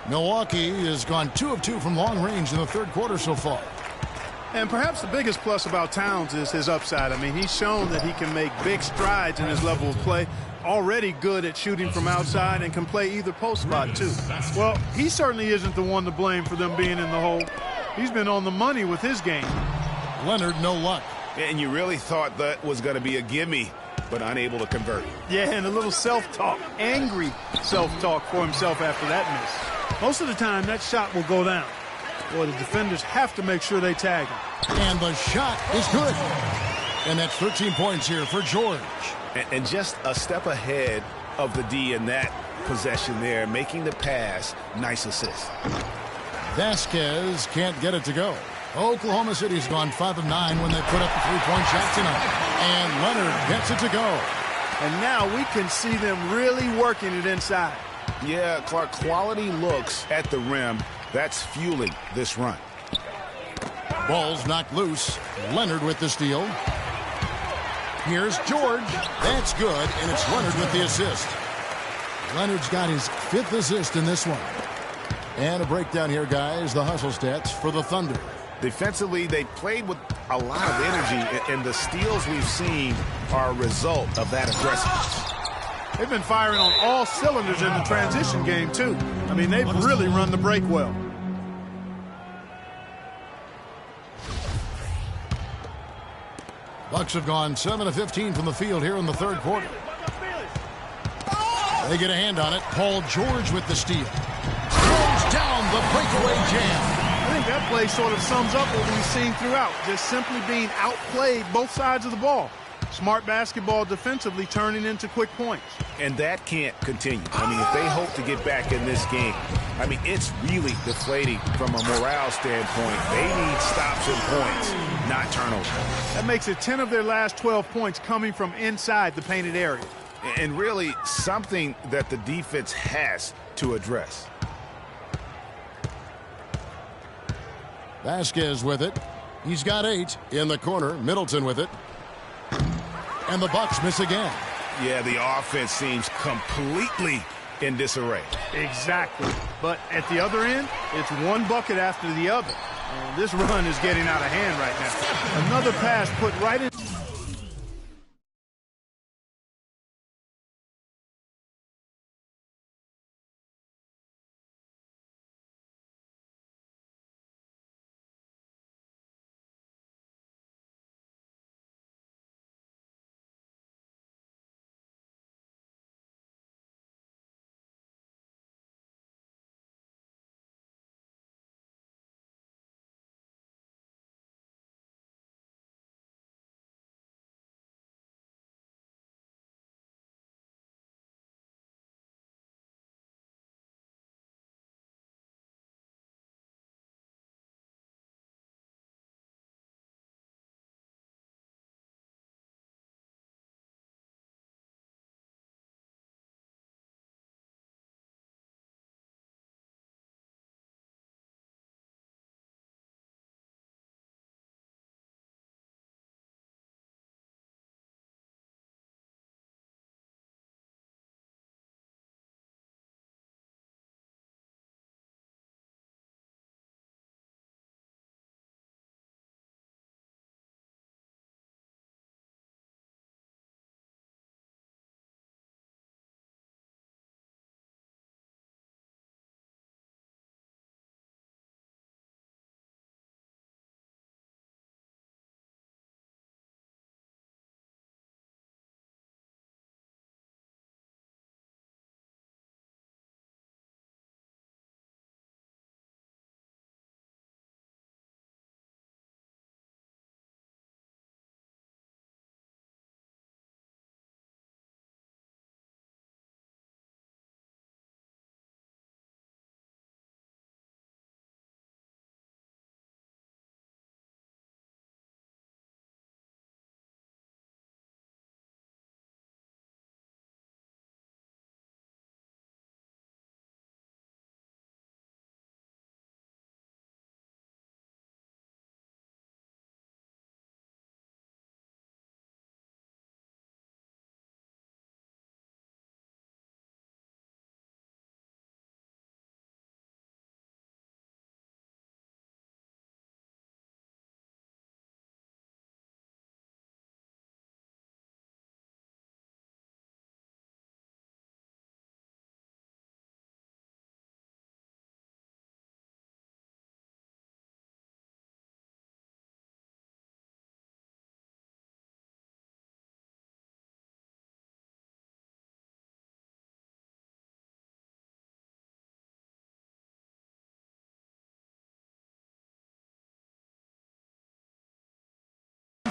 Milwaukee has gone 2 of 2 from long range in the third quarter so far. And perhaps the biggest plus about Towns is his upside. I mean, he's shown that he can make big strides in his level of play. Already good at shooting from outside and can play either post spot, too. Well, he certainly isn't the one to blame for them being in the hole. He's been on the money with his game. Leonard, no luck. And you really thought that was going to be a gimme, but unable to convert. Yeah, and a little self-talk, angry self-talk for himself after that miss. Most of the time, that shot will go down. Boy, the defenders have to make sure they tag him. And the shot is good. And that's 13 points here for George. And just a step ahead of the D in that possession there, making the pass. Nice assist. Vasquez can't get it to go. Oklahoma City's gone 5 of 9 when they put up the 3-point shot tonight. And Leonard gets it to go. And now we can see them really working it inside. Yeah, Clark, quality looks at the rim. That's fueling this run. Ball's knocked loose. Leonard with the steal. Here's George. That's good, and it's Leonard with the assist. Leonard's got his 5th assist in this one. And a breakdown here, guys. The hustle stats for the Thunder. Defensively, they played with a lot of energy, and the steals we've seen are a result of that aggressiveness. They've been firing on all cylinders in the transition game, too. I mean, they've really run the break well. Bucks have gone 7 of 15 from the field here in the 3rd quarter. They get a hand on it. Paul George with the steal. Throws down the breakaway jam. I think that play sort of sums up what we've seen throughout. Just simply being outplayed both sides of the ball. Smart basketball defensively turning into quick points. And that can't continue. I mean, if they hope to get back in this game, I mean, it's really deflating from a morale standpoint. They need stops and points, not turnovers. That makes it 10 of their last 12 points coming from inside the painted area. And really something that the defense has to address. Vasquez with it. He's got 8 in the corner. Middleton with it. And the Bucks miss again. Yeah, the offense seems completely in disarray. Exactly. But at the other end, it's one bucket after the other. And this run is getting out of hand right now. Another pass put right in.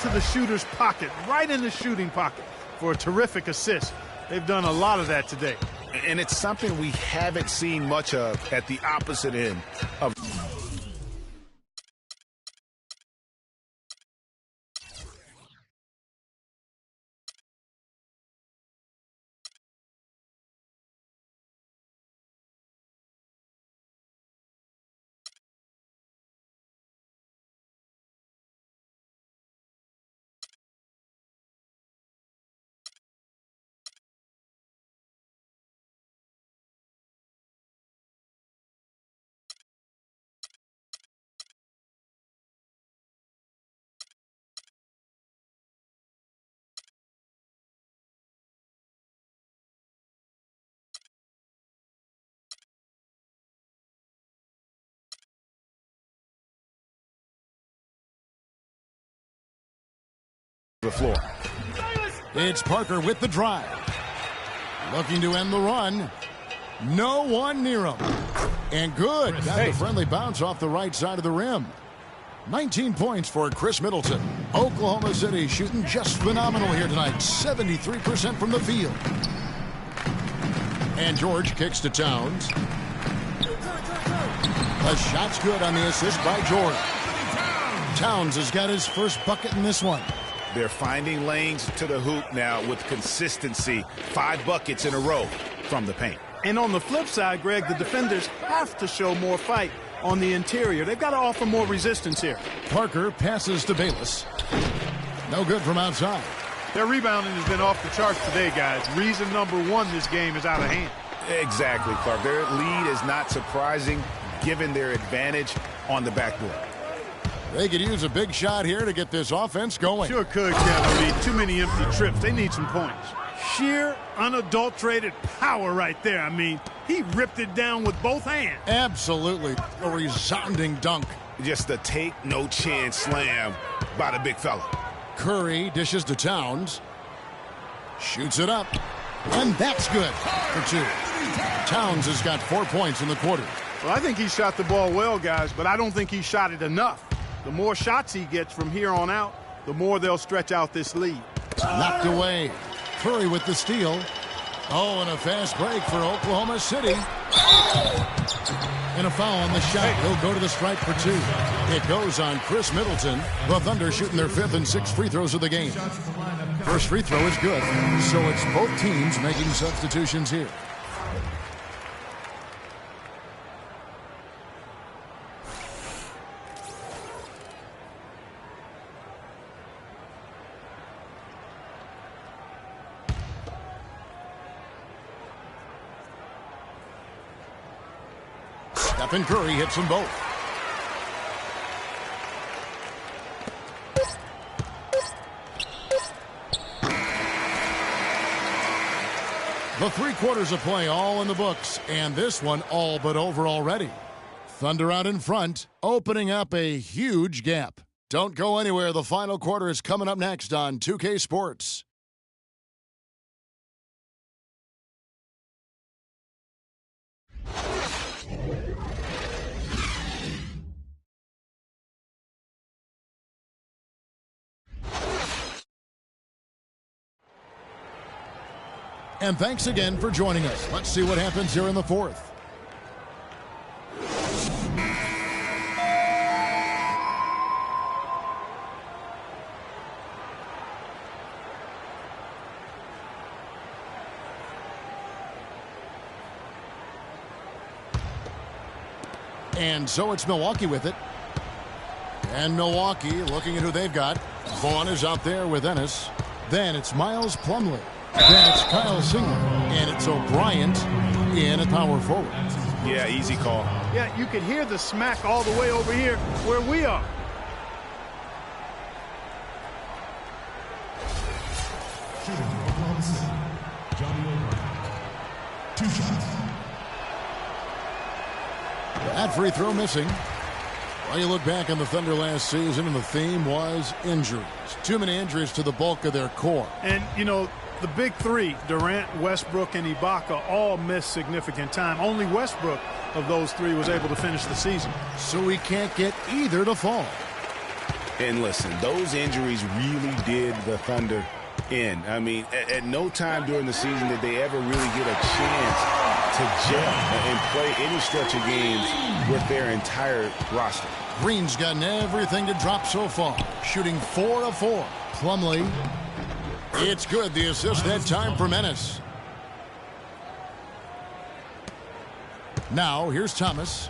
To the shooter's pocket, right in the shooting pocket for a terrific assist. They've done a lot of that today. And it's something we haven't seen much of at the opposite end of the floor. It's Parker with the drive. Looking to end the run. No one near him. And good. Got the friendly bounce off the right side of the rim. 19 points for Chris Middleton. Oklahoma City shooting just phenomenal here tonight. 73% from the field. And George kicks to Towns. The shot's good on the assist by George. Towns has got his first bucket in this one. They're finding lanes to the hoop now with consistency. 5 buckets in a row from the paint. And on the flip side, Greg, the defenders have to show more fight on the interior. They've got to offer more resistance here. Parker passes to Bayless. No good from outside. Their rebounding has been off the charts today, guys. Reason number one, this game is out of hand. Exactly, Clark. Their lead is not surprising given their advantage on the backboard. They could use a big shot here to get this offense going. Sure could, Kevin. Too many empty trips. They need some points. Sheer, unadulterated power right there. I mean, he ripped it down with both hands. Absolutely. A resounding dunk. Just a take-no-chance slam by the big fella. Curry dishes to Towns. Shoots it up. And that's good for 2. Towns has got 4 points in the quarter. Well, I think he shot the ball well, guys, but I don't think he shot it enough. The more shots he gets from here on out, the more they'll stretch out this lead. Knocked away. Curry with the steal. Oh, and a fast break for Oklahoma City. And a foul on the shot. He'll go to the stripe for 2. It goes on Chris Middleton. The Thunder shooting their 5th and 6th free throws of the game. First free throw is good. So it's both teams making substitutions here. Stephen Curry hits them both. The 3 quarters of play all in the books, and this one all but over already. Thunder out in front, opening up a huge gap. Don't go anywhere. The final quarter is coming up next on 2K Sports. And thanks again for joining us. Let's see what happens here in the 4th. And so it's Milwaukee with it. And Milwaukee looking at who they've got. Vaughn is out there with Ennis. Then it's Miles Plumlee. Then it's Kyle Singler, and it's O'Brien in at power forward. Yeah, easy call. Yeah, you could hear the smack all the way over here where we are. That free throw missing. Well, you look back on the Thunder last season, and the theme was injuries. Too many injuries to the bulk of their core. And, you know, the big 3, Durant, Westbrook, and Ibaka, all missed significant time. Only Westbrook of those 3 was able to finish the season. So we can't get either to fall. And listen, those injuries really did the Thunder in. I mean, at no time during the season did they ever really get a chance to gel and play any stretch of games with their entire roster. Green's gotten everything to drop so far, shooting 4 of 4. Plumlee. It's good. The assist that time for Menace. Now, here's Thomas.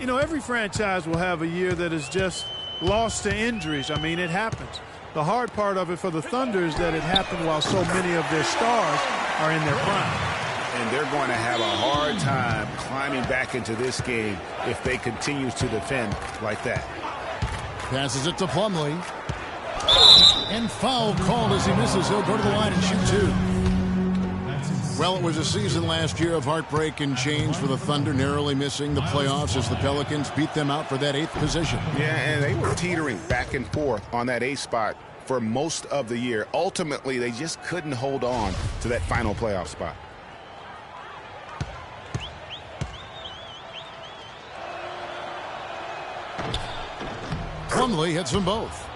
You know, every franchise will have a year that is just lost to injuries. I mean, it happens. The hard part of it for the Thunder is that it happened while so many of their stars are in their prime. And they're going to have a hard time climbing back into this game if they continue to defend like that. Passes it to Plumlee. And foul called as he misses. He'll go to the line and shoot 2. Well, it was a season last year of heartbreak and change for the Thunder, narrowly missing the playoffs as the Pelicans beat them out for that 8th position. Yeah, and they were teetering back and forth on that 8th spot for most of the year. Ultimately, they just couldn't hold on to that final playoff spot. Plumlee hits them both.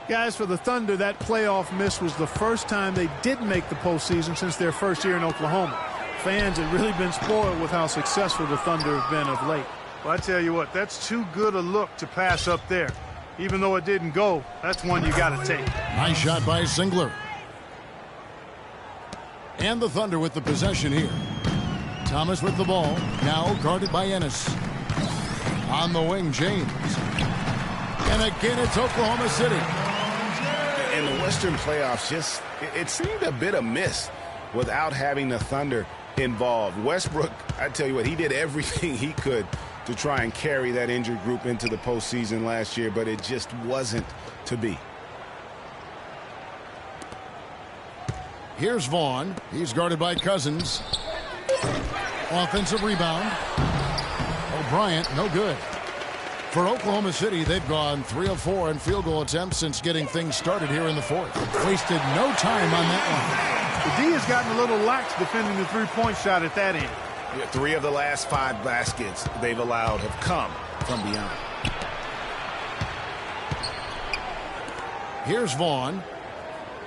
Guys, for the Thunder, that playoff miss was the first time they didn't make the postseason since their first year in Oklahoma. Fans had really been spoiled with how successful the Thunder have been of late. Well, I tell you what, that's too good a look to pass up there. Even though it didn't go, that's one you got to take. Nice shot by Singler. And the Thunder with the possession here. Thomas with the ball, now guarded by Ennis. On the wing, James. And again, it's Oklahoma City. In the Western playoffs, it seemed a bit amiss without having the Thunder involved. Westbrook, I tell you what, he did everything he could to try and carry that injured group into the postseason last year, but it just wasn't to be. Here's Vaughn. He's guarded by Cousins. Offensive rebound. O'Bryant, no good. For Oklahoma City, they've gone 3 of 4 in field goal attempts since getting things started here in the fourth. Wasted no time on that one. The D has gotten a little lax defending the three-point shot at that end. 3 of the last 5 baskets they've allowed have come from beyond. Here's Vaughn.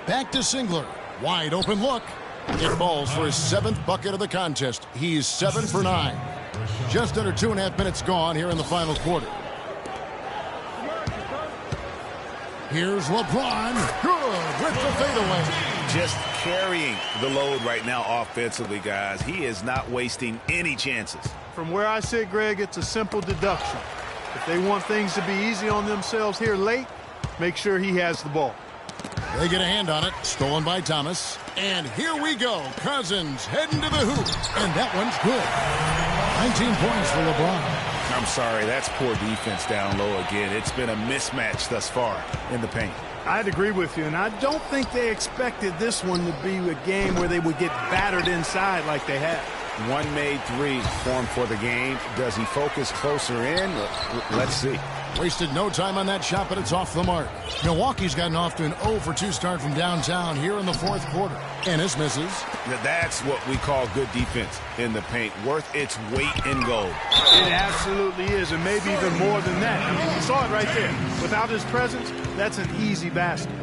Back to Singler. Wide open look. It falls for his 7th bucket of the contest. He's 7 for 9. Just under 2.5 minutes gone here in the final quarter. Here's LeBron. Good with the fadeaway. Just carrying the load right now offensively, guys. He is not wasting any chances. From where I sit, Greg, it's a simple deduction. If they want things to be easy on themselves here late, make sure he has the ball. They get a hand on it. Stolen by Thomas. And here we go. Cousins heading to the hoop. And that one's good. 19 points for LeBron. I'm sorry, that's poor defense down low again. It's been a mismatch thus far in the paint. I'd agree with you, and I don't think they expected this one to be a game where they would get battered inside like they have. One made 3 formed for the game. Does he focus closer in? Let's see. Wasted no time on that shot, but it's off the mark. Milwaukee's gotten off to an 0 for 2 start from downtown here in the fourth quarter. Ennis misses. That's what we call good defense in the paint. Worth its weight in gold. It absolutely is, and maybe even more than that. I mean, you saw it right there. Without his presence, that's an easy basket.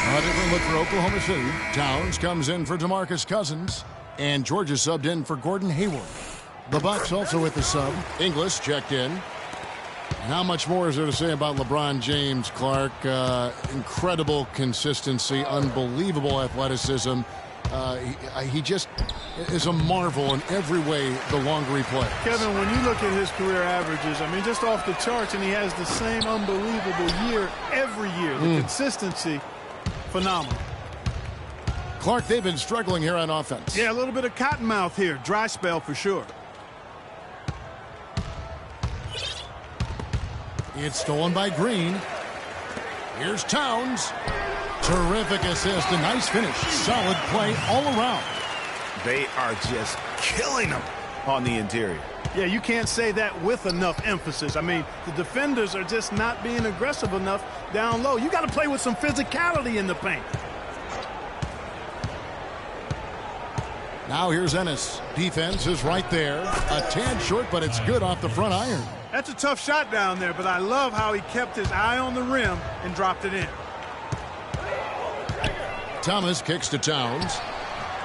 A different look for Oklahoma City. Towns comes in for DeMarcus Cousins. And Georgia subbed in for Gordon Hayward. The Bucks also with the sub. Inglis checked in. And how much more is there to say about LeBron James, Clark? Incredible consistency, unbelievable athleticism. He just is a marvel in every way the longer he plays. Kevin, when you look at his career averages, I mean, just off the charts, and he has the same unbelievable year every year. The consistency, phenomenal. Clark, they've been struggling here on offense. Yeah, a little bit of cottonmouth here. Dry spell for sure. It's stolen by Green. Here's Towns. Terrific assist, a nice finish. Solid play all around. They are just killing them on the interior. Yeah, you can't say that with enough emphasis. I mean, the defenders are just not being aggressive enough down low. You got to play with some physicality in the paint. Now here's Ennis. Defense is right there. A tad short, but it's good off the front iron. That's a tough shot down there, but I love how he kept his eye on the rim and dropped it in. Thomas kicks to Towns.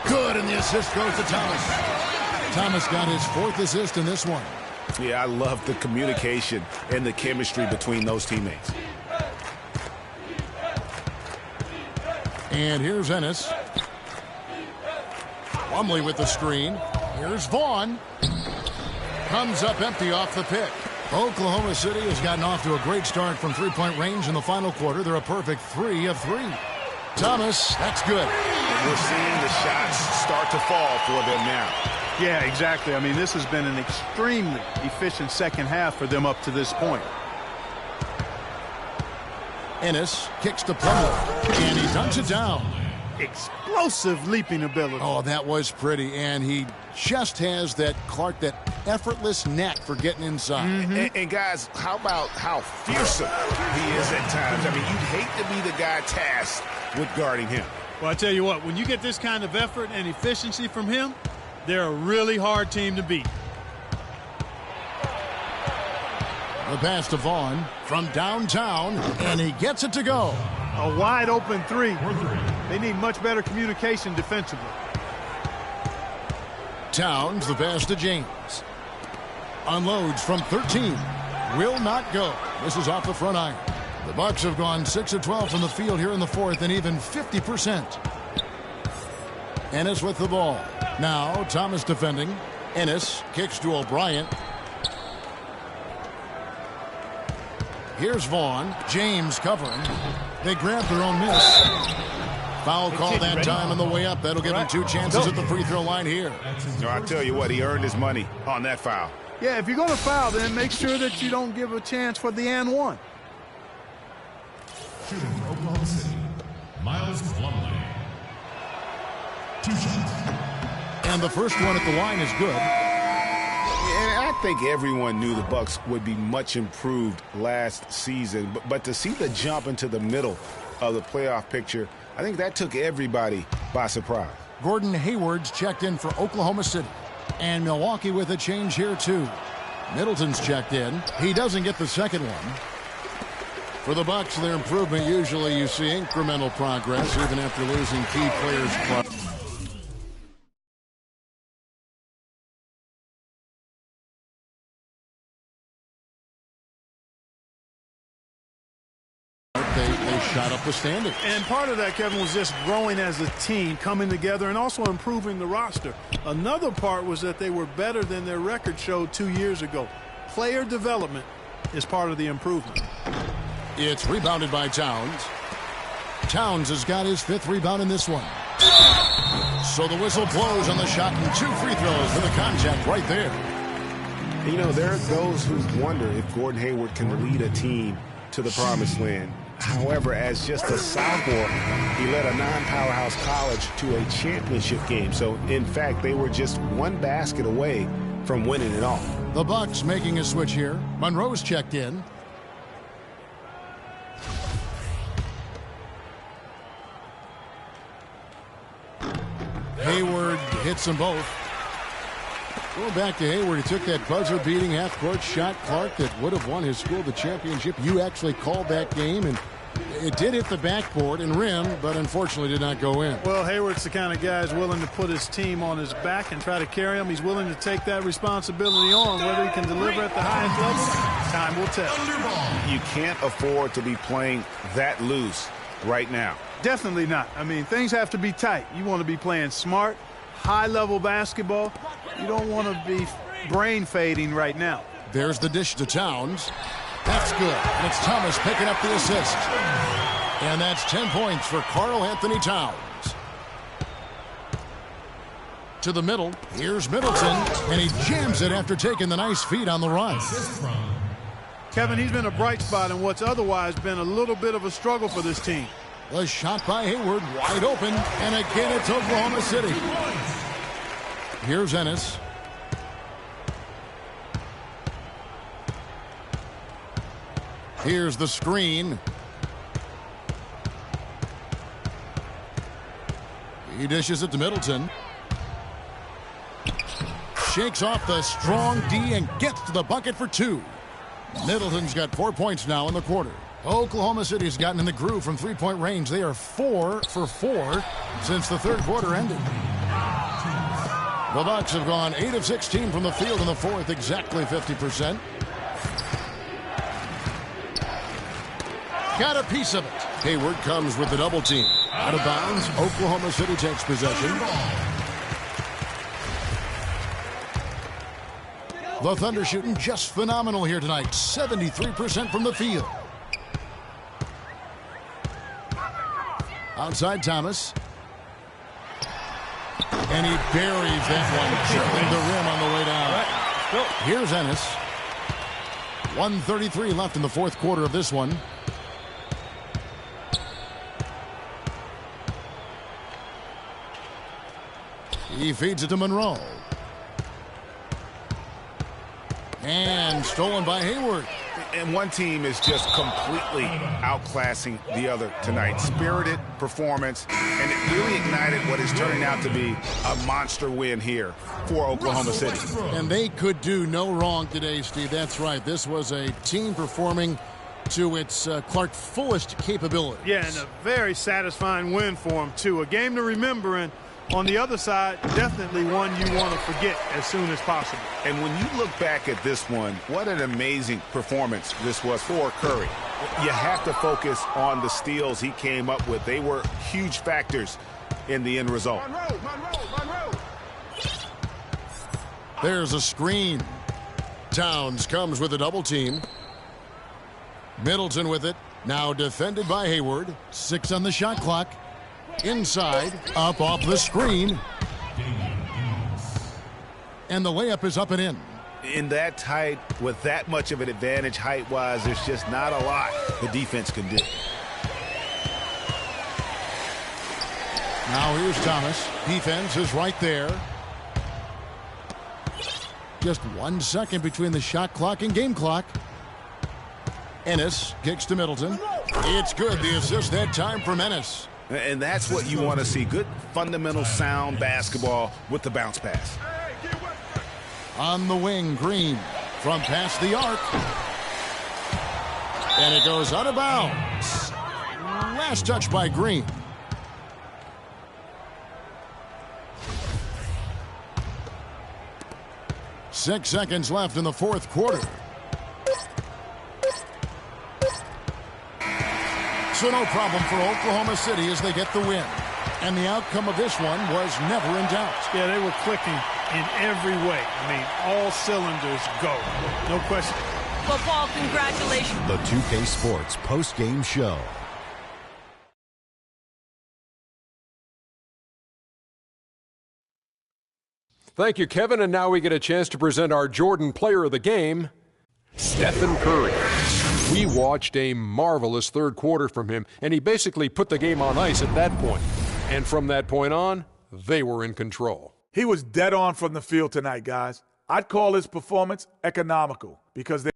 Good, and the assist goes to Thomas. Thomas got his 4th assist in this one. Yeah, I love the communication and the chemistry between those teammates. And here's Ennis. Plumlee with the screen. Here's Vaughn. Comes up empty off the pick. Oklahoma City has gotten off to a great start from three-point range in the final quarter. They're a perfect 3 of 3. Thomas, that's good. We're seeing the shots start to fall for them now. Yeah, exactly. I mean, this has been an extremely efficient second half for them up to this point. Ennis kicks to Plumlee, and he dunks it down. explosive leaping ability. Oh, that was pretty. And he just has that, Clark, that effortless knack for getting inside. And guys, how about how fearsome he is at times? I mean, you'd hate to be the guy tasked with guarding him. Well, I tell you what, when you get this kind of effort and efficiency from him, they're a really hard team to beat. The pass to Vaughn from downtown, and he gets it to go. A wide open three. They need much better communication defensively. Towns, the pass to James. Unloads from 13. Will not go. This is off the front iron. The Bucks have gone 6 of 12 from the field here in the fourth, and even 50%. Ennis with the ball. Now Thomas defending. Ennis kicks to O'Brien. Here's Vaughn. James covering. They grab their own miss. Foul call that time on the way up. That'll give him 2 chances at the free throw line here. No, I tell you what, he earned his money on that foul. Yeah, if you're going to foul, then make sure that you don't give a chance for the and one. Shooting for Oklahoma City, Miles Plumlee. 2 shots. And the first one at the line is good. And I think everyone knew the Bucks would be much improved last season. But to see the jump into the middle of the playoff picture, I think that took everybody by surprise. Gordon Hayward's checked in for Oklahoma City. And Milwaukee with a change here, too. Middleton's checked in. He doesn't get the second one. For the Bucks, their improvement, usually you see incremental progress even after losing key players. They shot up the standings. And part of that, Kevin, was just growing as a team, coming together, and also improving the roster. Another part was that they were better than their record showed 2 years ago. Player development is part of the improvement. It's rebounded by Towns. Towns has got his 5th rebound in this one. So the whistle blows on the shot, and 2 free throws for the contact right there. You know, there are those who wonder if Gordon Hayward can lead a team to the promised land. However, as just a sophomore, he led a non-powerhouse college to a championship game. So, in fact, they were just 1 basket away from winning it all. The Bucks making a switch here. Monroe's checked in. Hayward hits them both. Going back to Hayward, he took that buzzer-beating half-court shot, Clark, that would have won his school the championship. You actually called that game, and it did hit the backboard and rim, but unfortunately did not go in. Well, Hayward's the kind of guy who's willing to put his team on his back and try to carry them. He's willing to take that responsibility on. Whether he can deliver at the highest level, time will tell. You can't afford to be playing that loose right now. Definitely not. I mean, things have to be tight. You want to be playing smart, high-level basketball. You don't want to be brain fading right now. There's the dish to Towns. That's good. And it's Thomas picking up the assist. And that's 10 points for Karl Anthony Towns. To the middle. Here's Middleton. And he jams it after taking the nice feed on the run. Kevin, he's been a bright spot in what's otherwise been a little bit of a struggle for this team. The shot by Hayward, wide open. And again, it's Oklahoma City. Here's Ennis. Here's the screen. He dishes it to Middleton. Shakes off the strong D and gets to the bucket for 2. Middleton's got 4 points now in the quarter. Oklahoma City's gotten in the groove from 3-point range. They are 4 for 4 since the 3rd quarter ended. The Bucks have gone 8 of 16 from the field in the 4th, exactly 50%. Got a piece of it. Hayward comes with the double team. Out of bounds, Oklahoma City takes possession. The Thunder shooting just phenomenal here tonight. 73% from the field. Outside Thomas. And he buries that one, tripping the rim on the way down. Here's Ennis. 1:33 left in the 4th quarter of this one. He feeds it to Monroe. And stolen by Hayward. And one team is just completely outclassing the other tonight. Spirited performance, and it really ignited what is turning out to be a monster win here for Oklahoma City. And they could do no wrong today, Steve. That's right. This was a team performing to its Clark fullest capability. Yeah, and a very satisfying win for them, too. A game to remember, and on the other side, definitely one you want to forget as soon as possible. And when you look back at this one, what an amazing performance this was for Curry. You have to focus on the steals he came up with. They were huge factors in the end result. Monroe. There's a screen. Towns comes with a double team. Middleton with it. Now defended by Hayward. 6 on the shot clock. Inside, up off the screen. And the layup is up and in. In that tight, with that much of an advantage height-wise, there's just not a lot the defense can do. Now here's Thomas. Defense is right there. Just 1 second between the shot clock and game clock. Ennis kicks to Middleton. It's good. The assist that time from Ennis. And that's what you want to see. Good, fundamental, sound basketball with the bounce pass. On the wing, Green from past the arc. And it goes out of bounds. Last touch by Green. Six seconds left in the fourth quarter. So no problem for Oklahoma City as they get the win. And the outcome of this one was never in doubt. Yeah, they were clicking in every way. I mean, all cylinders go. No question. Football, congratulations. The 2K Sports post-game show. Thank you, Kevin. And now we get a chance to present our Jordan Player of the Game, Stephen Curry. We watched a marvelous third quarter from him, and he basically put the game on ice at that point. And from that point on, they were in control. He was dead on from the field tonight, guys. I'd call his performance economical because they...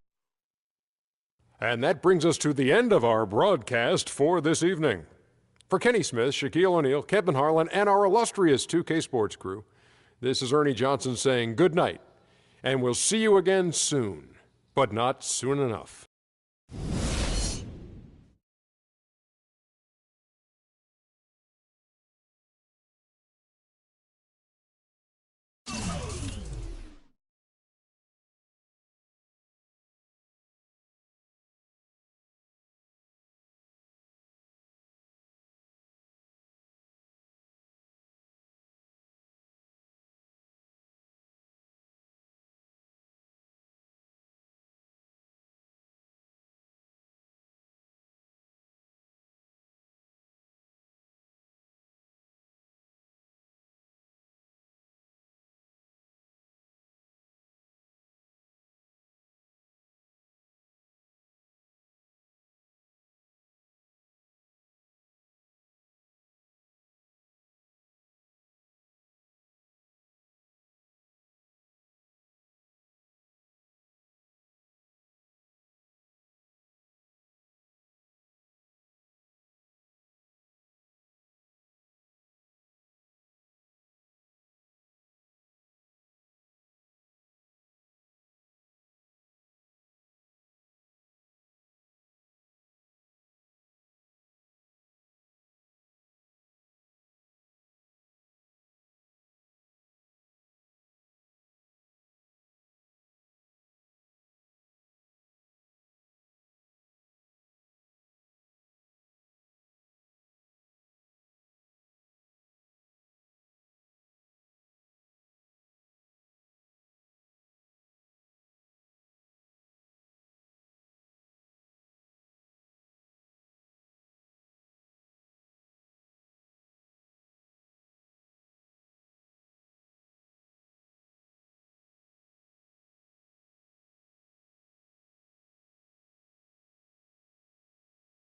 And that brings us to the end of our broadcast for this evening. For Kenny Smith, Shaquille O'Neal, Kevin Harlan, and our illustrious 2K Sports crew, this is Ernie Johnson saying good night, and we'll see you again soon, but not soon enough.